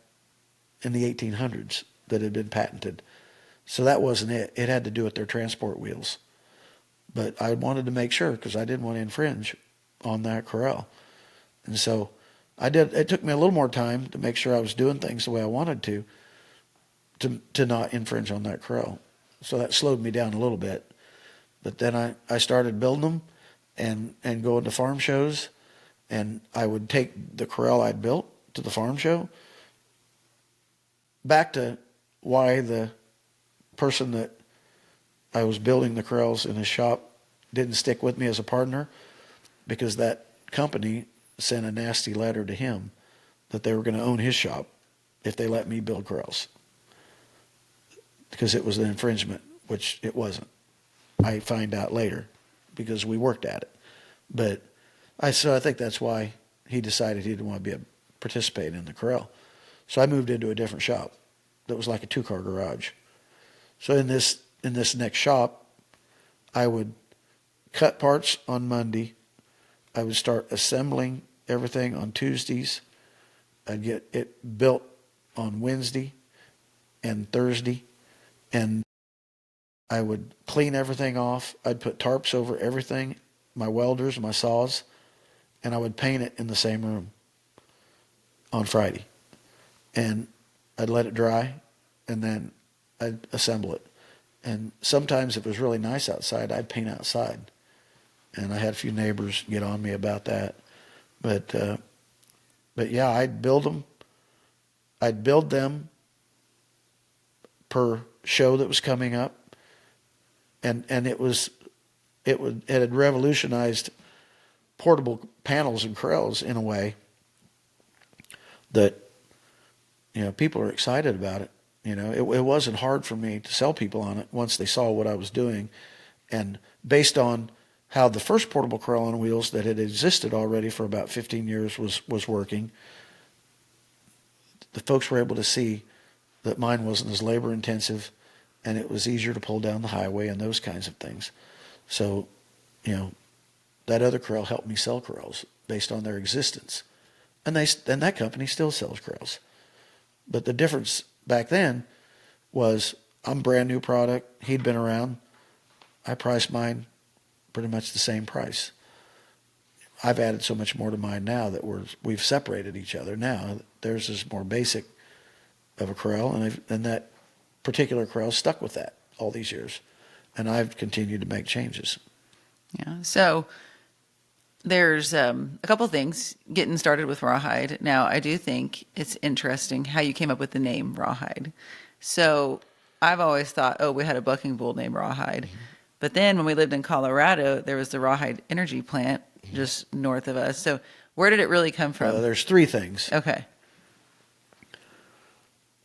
in the 1800s that had been patented. So that wasn't it. It had to do with their transport wheels. But I wanted to make sure, because I didn't want to infringe on that corral. And so I did. It took me a little more time to make sure I was doing things the way I wanted to not infringe on that corral. So that slowed me down a little bit. But then I started building them and going to farm shows, and I would take the corral I'd built to the farm show. Back to why the person that I was building the corrals in his shop didn't stick with me as a partner, because that company sent a nasty letter to him that they were going to own his shop if they let me build corrals, because it was an infringement, which it wasn't. I find out later because we worked at it. But so I think that's why he decided he didn't want to participate in the corral. So I moved into a different shop that was like a 2-car garage. So in this next shop, I would cut parts on Monday. I would start assembling everything on Tuesdays. I'd get it built on Wednesday and Thursday, and I would clean everything off. I'd put tarps over everything, my welders, my saws, and I would paint it in the same room on Friday. And I'd let it dry, and then I'd assemble it. And sometimes if it was really nice outside, I'd paint outside. And I had a few neighbors get on me about that. But yeah, I'd build them. I'd build them per show that was coming up. And it had revolutionized portable panels and corrals in a way that, people are excited about it. It wasn't hard for me to sell people on it once they saw what I was doing. And based on how the first portable corral on wheels that had existed already for about 15 years was working, the folks were able to see that mine wasn't as labor intensive and it was easier to pull down the highway and those kinds of things. So, that other corral helped me sell corrals based on their existence. And that company still sells corrals. But the difference back then was I'm brand new product. He'd been around. I priced mine pretty much the same price. I've added so much more to mine now that we've separated each other. Now theirs is more basic of a corral, and that particular corral stuck with that all these years, and I've continued to make changes. Yeah. So there's a couple things getting started with Rawhide. Now, I do think it's interesting how you came up with the name Rawhide. So I've always thought, we had a bucking bull named Rawhide. Mm-hmm. But then when we lived in Colorado, there was the Rawhide energy plant just north of us. So where did it really come from? There's 3 things. Okay.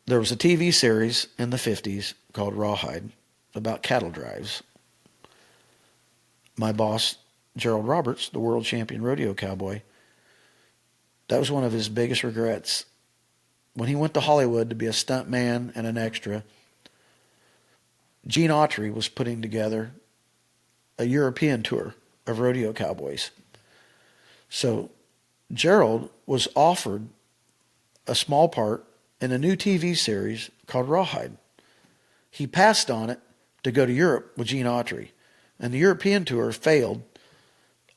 There was a TV series in the 50s called Rawhide about cattle drives. My boss, Gerald Roberts, the world champion rodeo cowboy, that was one of his biggest regrets. When he went to Hollywood to be a stunt man and an extra, Gene Autry was putting together a European tour of rodeo cowboys. So Gerald was offered a small part in a new TV series called Rawhide. He passed on it to go to Europe with Gene Autry, and the European tour failed.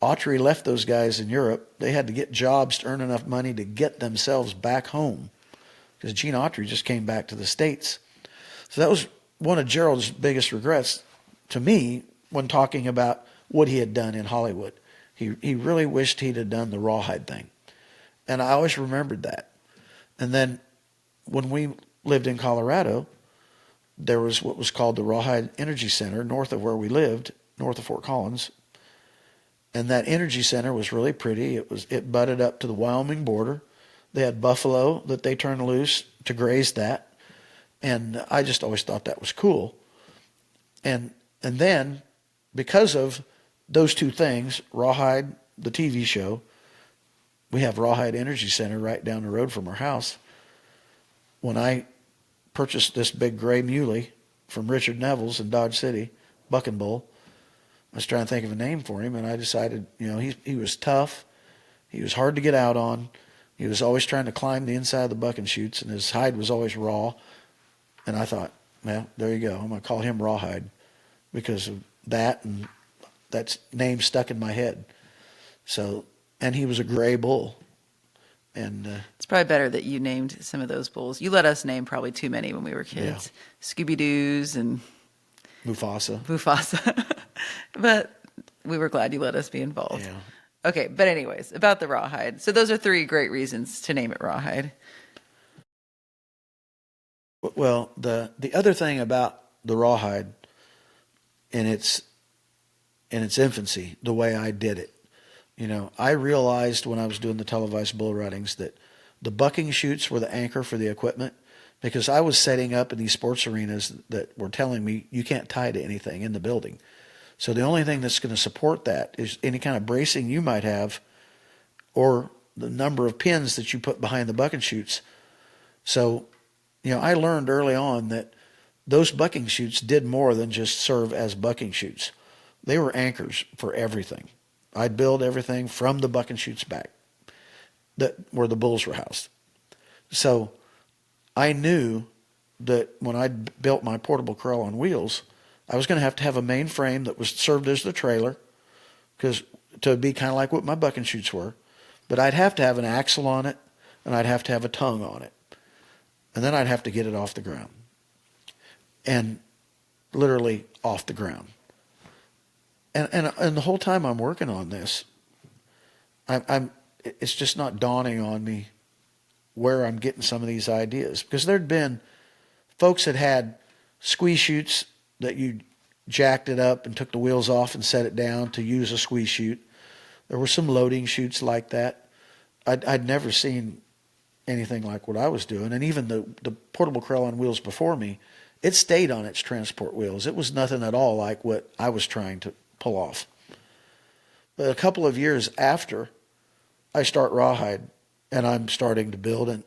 Autry left those guys in Europe. They had to get jobs to earn enough money to get themselves back home, because Gene Autry just came back to the States. So that was one of Gerald's biggest regrets to me when talking about what he had done in Hollywood. He really wished he'd have done the Rawhide thing. And I always remembered that. And then when we lived in Colorado, there was what was called the Rawhide Energy Center north of where we lived, north of Fort Collins. And that energy center was really pretty. It butted up to the Wyoming border. They had buffalo that they turned loose to graze that. And I just always thought that was cool. And then, because of those 2 things, Rawhide, the TV show, we have Rawhide Energy Center right down the road from our house. When I purchased this big gray muley from Richard Neville's in Dodge City, Bucking Bull, I was trying to think of a name for him, and I decided, he was tough. He was hard to get out on. He was always trying to climb the inside of the bucking chutes, and his hide was always raw. And I thought, well, there you go. I'm going to call him Rawhide because of that, and that name stuck in my head. So, and he was a gray bull. And it's probably better that you named some of those bulls. You let us name probably too many when we were kids. Yeah. Scooby-Doos and Mufasa. But we were glad you let us be involved. Yeah. Okay, but anyways, about the Rawhide. So those are 3 great reasons to name it Rawhide. Well, the other thing about the Rawhide in its infancy, the way I did it, I realized when I was doing the televised bull ridings that The bucking chutes were the anchor for the equipment, because I was setting up in these sports arenas that were telling me you can't tie to anything in the building. So the only thing that's going to support that is any kind of bracing you might have, or the number of pins that you put behind the bucking chutes. So, I learned early on that those bucking chutes did more than just serve as bucking chutes. They were anchors for everything. I'd build everything from the bucking chutes back, where the bulls were housed. So I knew that when I built my portable corral on wheels, I was going to have a main frame that was served as the trailer, because to be kind of like what my bucking chutes were. But I'd have to have an axle on it, and I'd have to have a tongue on it. And then I'd have to get it off the ground. And literally off the ground. And the whole time I'm working on this, it's just not dawning on me where I'm getting some of these ideas. Because there'd been folks that had squeeze chutes that you jacked it up and took the wheels off and set it down to use a squeeze chute. There were some loading chutes like that. I'd never seen anything like what I was doing. And even the portable corral on wheels before me, it stayed on its transport wheels. It was nothing at all like what I was trying to pull off. But a couple of years after I start Rawhide, and I'm starting to build and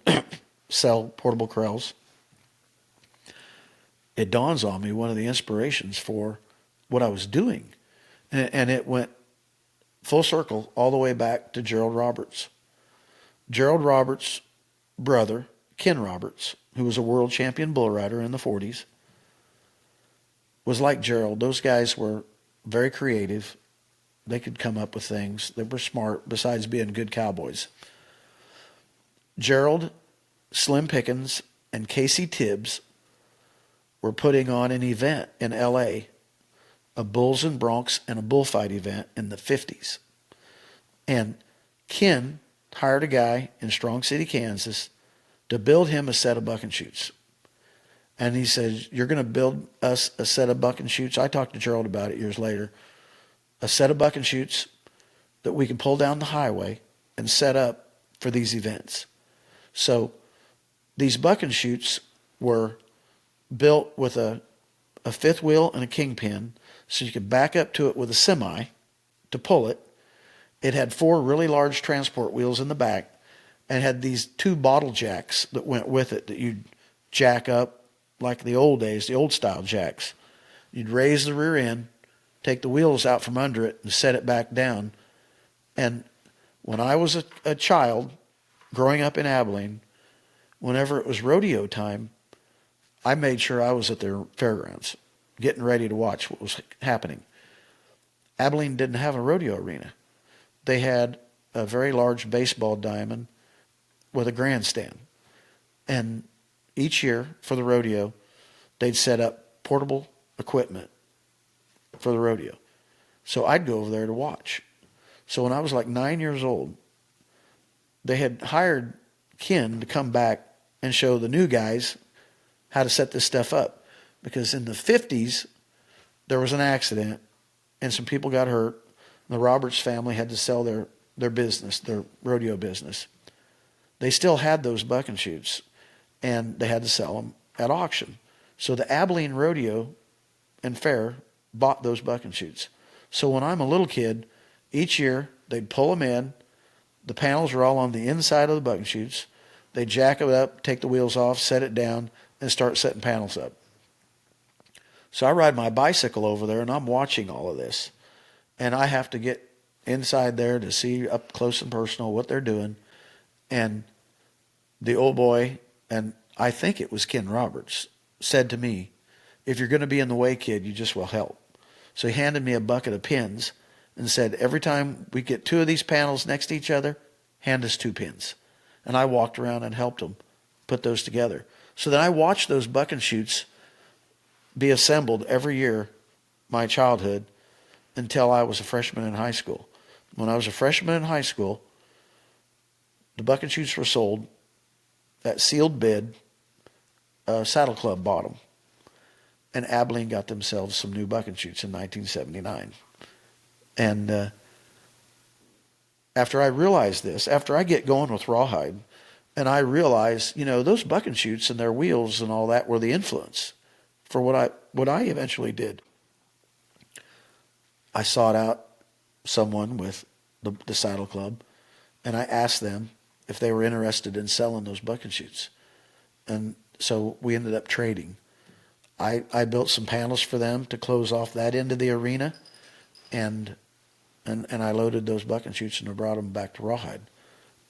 sell portable corrals, it dawns on me one of the inspirations for what I was doing. And it went full circle all the way back to Gerald Roberts. Gerald Roberts' brother, Ken Roberts, who was a world champion bull rider in the 40s, was like Gerald. Those guys were very creative. They could come up with things. They were smart, besides being good cowboys. Gerald, Slim Pickens, and Casey Tibbs were putting on an event in L.A., a Bulls and Broncs and a bullfight event in the 50s. And Ken hired a guy in Strong City, Kansas, to build him a set of bucking chutes. And he says, you're going to build us a set of bucking chutes. I talked to Gerald about it years later. A set of bucking chutes that we can pull down the highway and set up for these events. So these bucking chutes were built with a fifth wheel and a kingpin, so you could back up to it with a semi to pull it. It had 4 really large transport wheels in the back, and had these 2 bottle jacks that went with it that you'd jack up like the old days, the old style jacks. You'd raise the rear end, take the wheels out from under it, and set it back down. And when I was a child growing up in Abilene, whenever it was rodeo time, I made sure I was at their fairgrounds, getting ready to watch what was happening. Abilene didn't have a rodeo arena. They had a very large baseball diamond with a grandstand. And each year for the rodeo, they'd set up portable equipment for the rodeo. So I'd go over there to watch. So when I was like 9 years old, they had hired Ken to come back and show the new guys how to set this stuff up. Because in the 50s, there was an accident and some people got hurt. The Roberts family had to sell their business, their rodeo business. They still had those bucking chutes, and they had to sell them at auction. So the Abilene Rodeo and Fair bought those bucking chutes. So when I'm a little kid, each year they'd pull them in. The panels are all on the inside of the bucking chutes. They'd jack it up, take the wheels off, set it down, and start setting panels up. So I ride my bicycle over there, and I'm watching all of this. And I have to get inside there to see up close and personal what they're doing. And the old boy, and I think it was Ken Roberts, said to me, if you're going to be in the way, kid, you just will help. So he handed me a bucket of pins and said, every time we get 2 of these panels next to each other, hand us 2 pins. And I walked around and helped him put those together. So then I watched those bucking chutes be assembled every year, my childhood, until I was a freshman in high school. When I was a freshman in high school, the bucking chutes were sold at sealed bid. Saddle Club bought them. And Abilene got themselves some new bucking chutes in 1979. And after I realized this, after I get going with Rawhide, And I realized, those buck and shoots and their wheels and all that were the influence for what I eventually did. I sought out someone with the saddle club, and I asked them if they were interested in selling those buck and shoots. And so we ended up trading. I built some panels for them to close off that end of the arena, and I loaded those buck and shoots and I brought them back to Rawhide.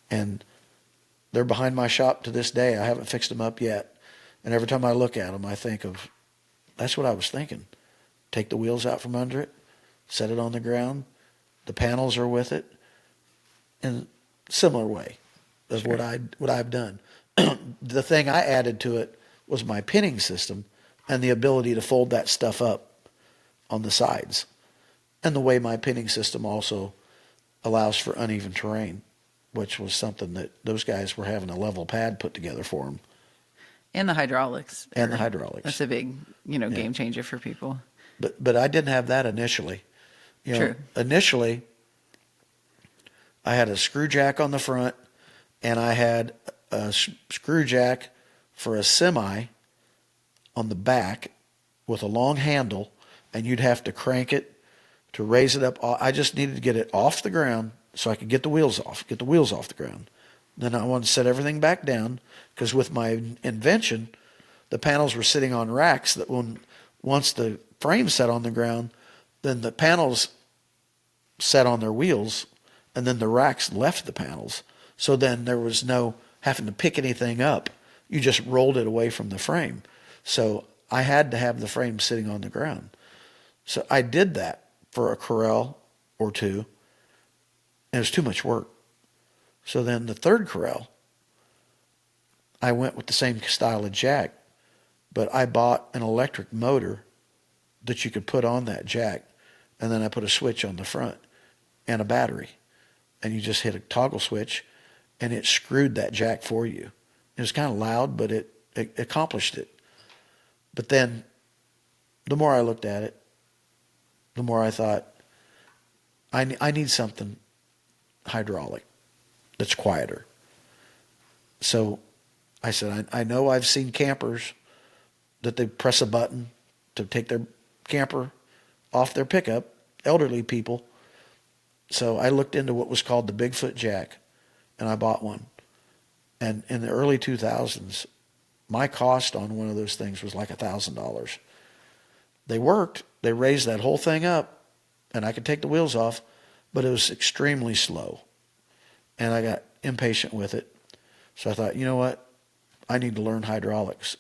And they're behind my shop to this day. I haven't fixed them up yet. And every time I look at them, I think of, that's what I was thinking. Take the wheels out from under it, set it on the ground. The panels are with it. In a similar way as what I've done. The thing I added to it was my pinning system and the ability to fold that stuff up on the sides. And the way my pinning system also allows for uneven terrain, which was something that those guys were having a level pad put together for them. And the hydraulics. And the hydraulics. That's a big, game changer for people. But I didn't have that initially. True. Initially, I had a screw jack on the front, and I had a screw jack for a semi on the back with a long handle, and you'd have to crank it to raise it up. I just needed to get it off the ground so I could get the wheels off the ground. Then I wanted to set everything back down, because with my invention, the panels were sitting on racks that once the frame set on the ground, then the panels set on their wheels, and then the racks left the panels. So then there was no having to pick anything up. You just rolled it away from the frame. So I had to have the frame sitting on the ground. So I did that for a corral or two, and it was too much work. So then the third corral, I went with the same style of jack, but I bought an electric motor that you could put on that jack, and then I put a switch on the front and a battery, and you just hit a toggle switch, and it screwed that jack for you. It was kind of loud, but it accomplished it. But then the more I looked at it, the more I thought, I need something hydraulic that's quieter. So I said, I know I've seen campers that they press a button to take their camper off their pickup, elderly people. So I looked into what was called the Bigfoot jack, and I bought one. And in the early 2000s, my cost on one of those things was like $1,000. They worked. They raised that whole thing up, and I could take the wheels off, but it was extremely slow. And I got impatient with it. So I thought, you know what? I need to learn hydraulics.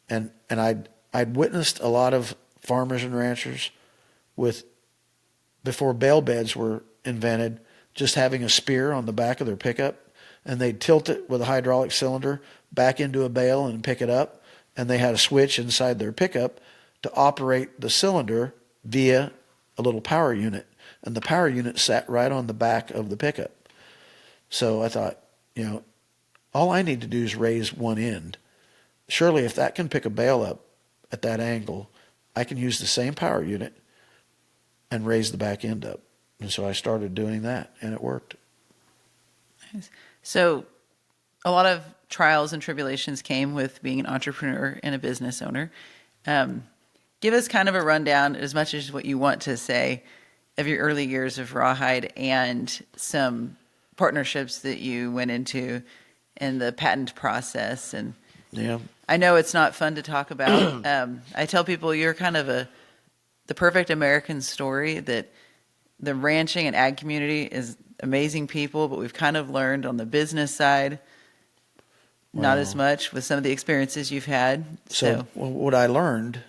And I'd witnessed a lot of farmers and ranchers before bale beds were invented, just having a spear on the back of their pickup, and they'd tilt it with a hydraulic cylinder back into a bale and pick it up, and they had a switch inside their pickup to operate the cylinder via a little power unit, and the power unit sat right on the back of the pickup. So I thought, all I need to do is raise one end. Surely if that can pick a bale up at that angle, I can use the same power unit and raise the back end up. And so I started doing that, and it worked. So a lot of trials and tribulations came with being an entrepreneur and a business owner. Give us kind of a rundown, as much as what you want to say, of your early years of Rawhide and some partnerships that you went into in the patent process. And yeah, I know it's not fun to talk about. I tell people you're kind of the perfect American story, that the ranching and ag community is amazing people, but we've kind of learned on the business side, not as much with some of the experiences you've had. So what I learned,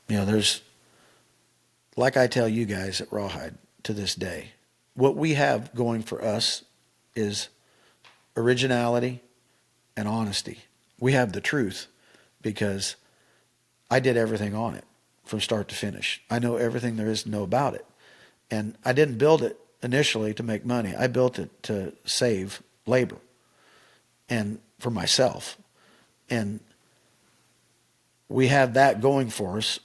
there's, like I tell you guys at Rawhide to this day, what we have going for us is originality and honesty. We have the truth because I did everything on it from start to finish. I know everything there is to know about it. And I didn't build it initially to make money. I built it to save labor and for myself. And we have that going for us.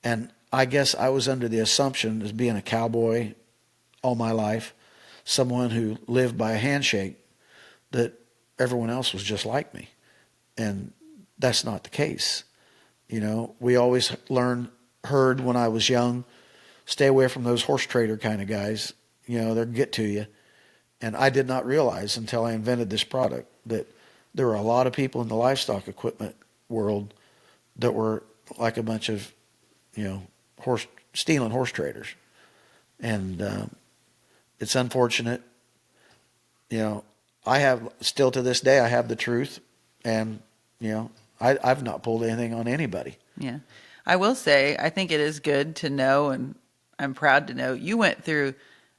And I guess I was under the assumption, as being a cowboy all my life, someone who lived by a handshake, that everyone else was just like me. And that's not the case. You know, we always heard when I was young, stay away from those horse trader kind of guys. You know, they'll get to you. And I did not realize until I invented this product that there were a lot of people in the livestock equipment world that were like a bunch of, you know, stealing horse traders. And it's unfortunate. You know, still to this day, I have the truth. And, you know, I've not pulled anything on anybody. Yeah. I will say, I think it is good to know, and I'm proud to know, you went through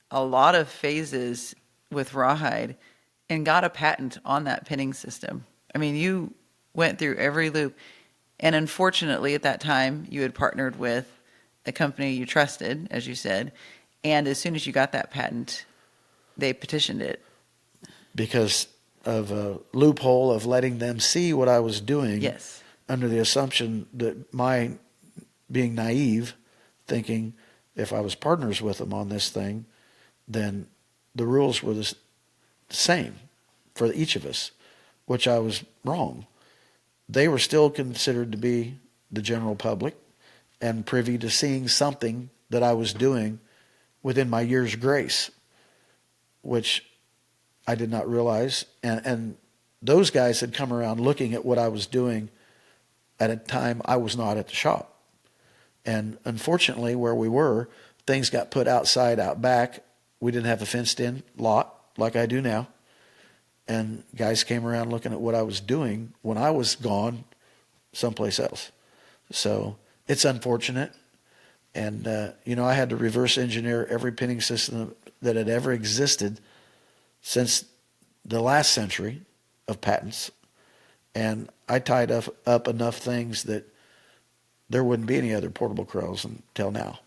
a lot of phases with Rawhide and got a patent on that pinning system. I mean, you went through every loop. And unfortunately, at that time, you had partnered with a company you trusted, as you said. And as soon as you got that patent, they petitioned it. Because of a loophole of letting them see what I was doing. Yes. Under the assumption that my being naive, thinking if I was partners with them on this thing, then the rules were the same for each of us, which I was wrong. They were still considered to be the general public and privy to seeing something that I was doing within my year's grace, which I did not realize. And those guys had come around looking at what I was doing at a time I was not at the shop. And unfortunately, where we were, things got put outside, out back. We didn't have a fenced-in lot like I do now. And guys came around looking at what I was doing when I was gone someplace else. So it's unfortunate. And, you know, I had to reverse engineer every pinning system that had ever existed since the last century of patents. And I tied up enough things that there wouldn't be any other portable corrals until now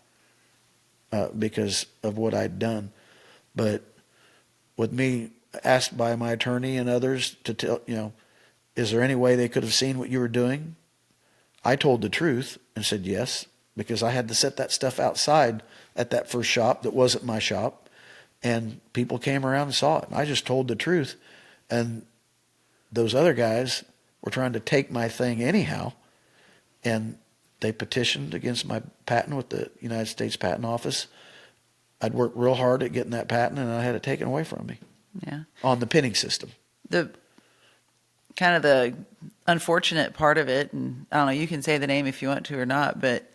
because of what I'd done. But with me asked by my attorney and others to tell, you know, is there any way they could have seen what you were doing? I told the truth and said yes, because I had to set that stuff outside at that first shop that wasn't my shop. And people came around and saw it. And I just told the truth. And those other guys were trying to take my thing anyhow. And they petitioned against my patent with the United States Patent Office. I'd worked real hard at getting that patent, and I had it taken away from me. Yeah. On the pinning system. The kind of the unfortunate part of it, and I don't know, you can say the name if you want to or not, but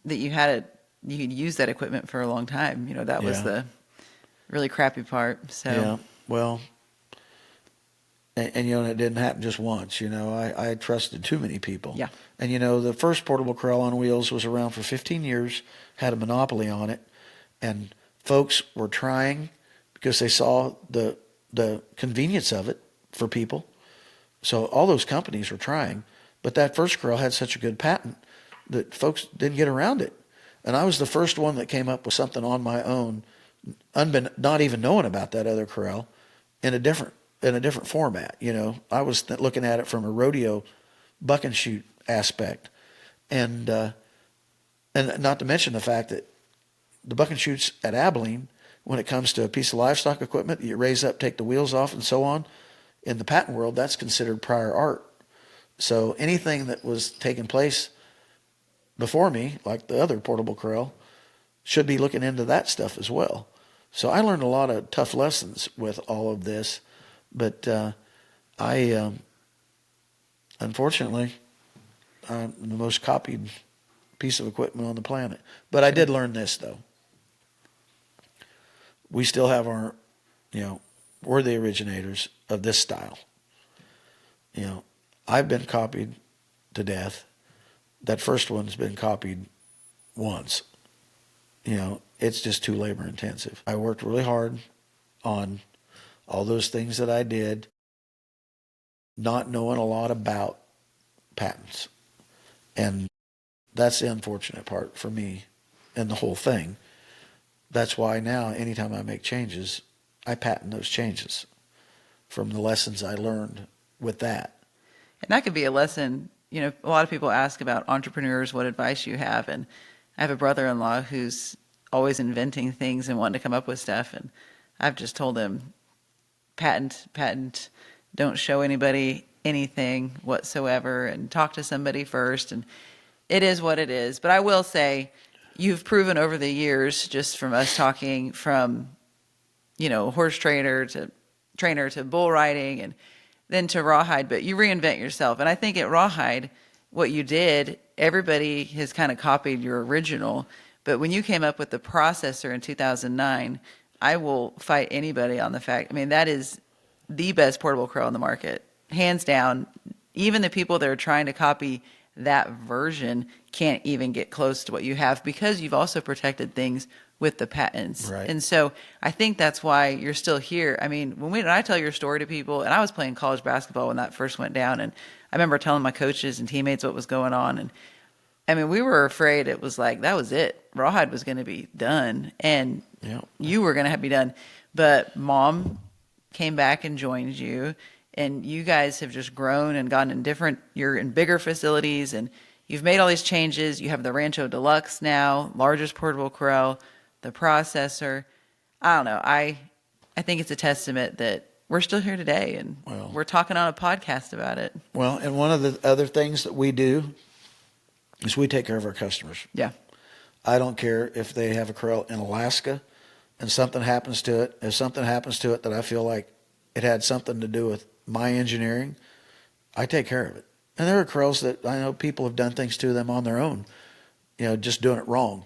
that you could use that equipment for a long time. You know, that was the really crappy part. So yeah, well, and you know, it didn't happen just once. You know, I trusted too many people. Yeah. And you know, the first portable corral on wheels was around for 15 years, had a monopoly on it, and folks were trying because they saw the convenience of it for people. So all those companies were trying, but that first corral had such a good patent that folks didn't get around it. And I was the first one that came up with something on my own, not even knowing about that other corral, in a different format. You know, I was looking at it from a rodeo buck and shoot aspect, and not to mention the fact that the buck and shoots at Abilene, when it comes to a piece of livestock equipment that you raise up, take the wheels off, and so on, in the patent world, that's considered prior art. So anything that was taking place before me, like the other portable corral, should be looking into that stuff as well. So I learned a lot of tough lessons with all of this, but unfortunately, I'm the most copied piece of equipment on the planet. But I did learn this, though. We still have our, you know, we're the originators of this style. You know, I've been copied to death. That first one's been copied once. You know, it's just too labor intensive. I worked really hard on all those things that I did, not knowing a lot about patents. And that's the unfortunate part for me and the whole thing. That's why now, anytime I make changes, I patent those changes from the lessons I learned with that. And that could be a lesson. You know, a lot of people ask about entrepreneurs, what advice you have. And I have a brother-in-law who's always inventing things and wanting to come up with stuff. And I've just told him, patent, don't show anybody anything whatsoever and talk to somebody first. And it is what it is. But I will say, you've proven over the years, just from us talking from, horse trainer to bull riding and then to Rawhide, but you reinvent yourself. And I think at Rawhide, what you did, everybody has kind of copied your original. But when you came up with the processor in 2009, I will fight anybody on the fact. I mean, that is the best portable corral in the market, hands down. Even the people that are trying to copy that version can't even get close to what you have, because you've also protected things with the patents. Right. And so I think that's why you're still here. I mean, when I tell your story to people, and I was playing college basketball when that first went down, and I remember telling my coaches and teammates what was going on. And I mean, we were afraid it was like, that was it. Rawhide was going to be done, and you were going to be done. But Mom came back and joined you, and you guys have just grown and gotten in you're in bigger facilities, and you've made all these changes. You have the Rancho Deluxe now, largest portable corral, the processor. I don't know. I think it's a testament that we're still here today, and we're talking on a podcast about it. Well, and one of the other things that we do is we take care of our customers. Yeah. I don't care if they have a corral in Alaska and something happens to it. If something happens to it that I feel like it had something to do with my engineering, I take care of it. And there are corrals that I know people have done things to them on their own, just doing it wrong.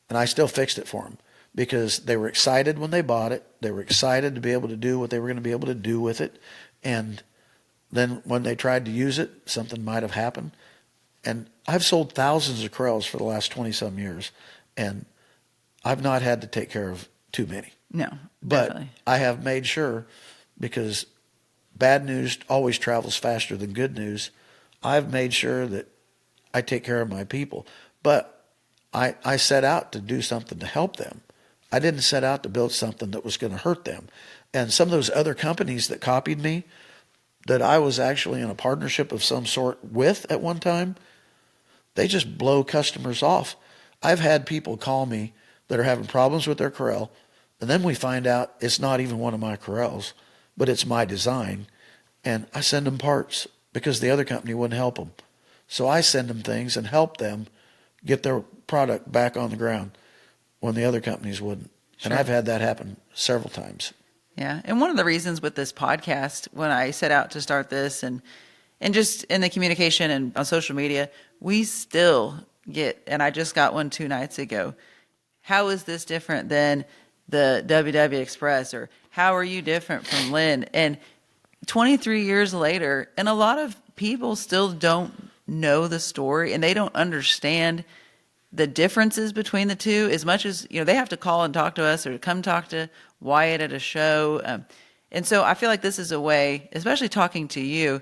And I still fixed it for them because they were excited when they bought it. They were excited to be able to do what they were going to be able to do with it. And then when they tried to use it, something might have happened. And I've sold thousands of corrals for the last 20-some years, and I've not had to take care of too many. No, but definitely. I have made sure, because bad news always travels faster than good news, I've made sure that I take care of my people. But I set out to do something to help them. I didn't set out to build something that was going to hurt them. And some of those other companies that copied me, that I was actually in a partnership of some sort with at one time, they just blow customers off. I've had people call me that are having problems with their corral, and then we find out it's not even one of my corrals, but it's my design, and I send them parts because the other company wouldn't help them. So I send them things and help them get their product back on the ground when the other companies wouldn't. Sure. And I've had that happen several times. Yeah. And one of the reasons with this podcast, when I set out to start this and just in the communication and on social media, we still get, and I just got one 2 nights ago, how is this different than the WW Express, or how are you different from Lynn? And 23 years later, and a lot of people still don't know the story, and they don't understand the differences between the two as much as, they have to call and talk to us or come talk to Wyatt at a show. And so I feel like this is a way, especially talking to you,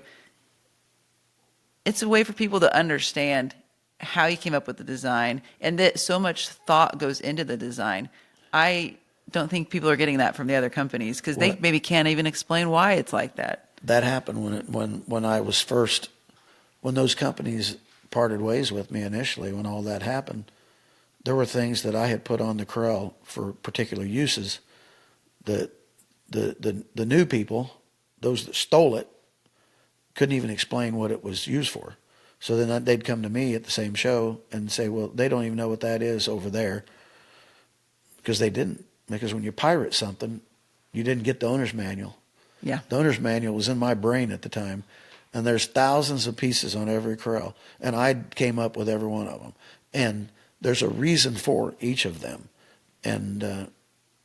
it's a way for people to understand how you came up with the design, and that so much thought goes into the design. I don't think people are getting that from the other companies, because they maybe can't even explain why it's like that. That happened when I was first, when those companies parted ways with me initially. When all that happened, there were things that I had put on the corral for particular uses that the new people, those that stole it, couldn't even explain what it was used for. So then they'd come to me at the same show and say, well, they don't even know what that is over there, because they didn't. Because when you pirate something, you didn't get the owner's manual. Yeah. The owner's manual was in my brain at the time, and there's thousands of pieces on every corral, and I came up with every one of them. And there's a reason for each of them, and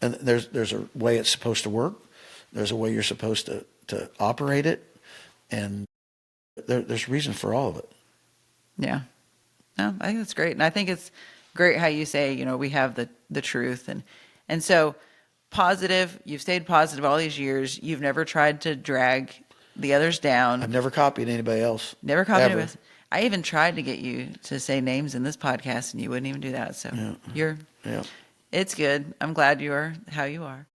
there's a way it's supposed to work. There's a way you're supposed to operate it, and there's reason for all of it. Yeah. No, I think that's great. And I think it's great how you say, we have the truth. And so positive, you've stayed positive all these years. You've never tried to drag the others down. I've never copied anybody else. Never copied ever. anybody else. I even tried to get you to say names in this podcast, and you wouldn't even do that. So it's good. I'm glad you are how you are.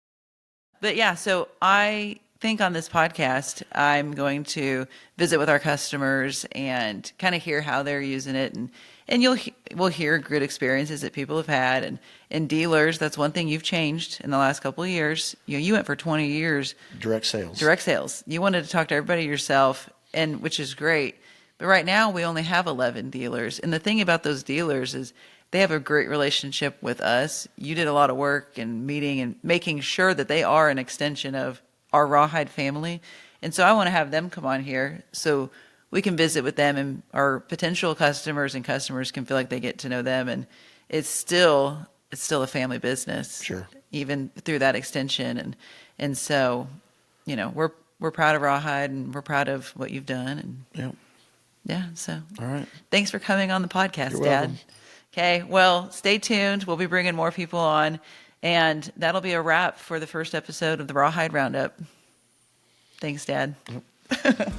But yeah, so I think on this podcast, I'm going to visit with our customers and kind of hear how they're using it, and we'll hear good experiences that people have had, and dealers. That's one thing you've changed in the last couple of years. You went for 20 years Direct sales. Direct sales. You wanted to talk to everybody yourself, and which is great. But right now we only have 11 dealers, and the thing about those dealers is they have a great relationship with us. You did a lot of work and meeting and making sure that they are an extension of our Rawhide family. And so I want to have them come on here so we can visit with them, and our potential customers and customers can feel like they get to know them. And it's still a family business. Sure. Even through that extension. And so, we're proud of Rawhide, and we're proud of what you've done. And Yep. yeah, so All right. thanks for coming on the podcast, You're Dad. welcome. Okay, well, stay tuned. We'll be bringing more people on, and that'll be a wrap for the first episode of the Rawhide Roundup. Thanks, Dad. Yep.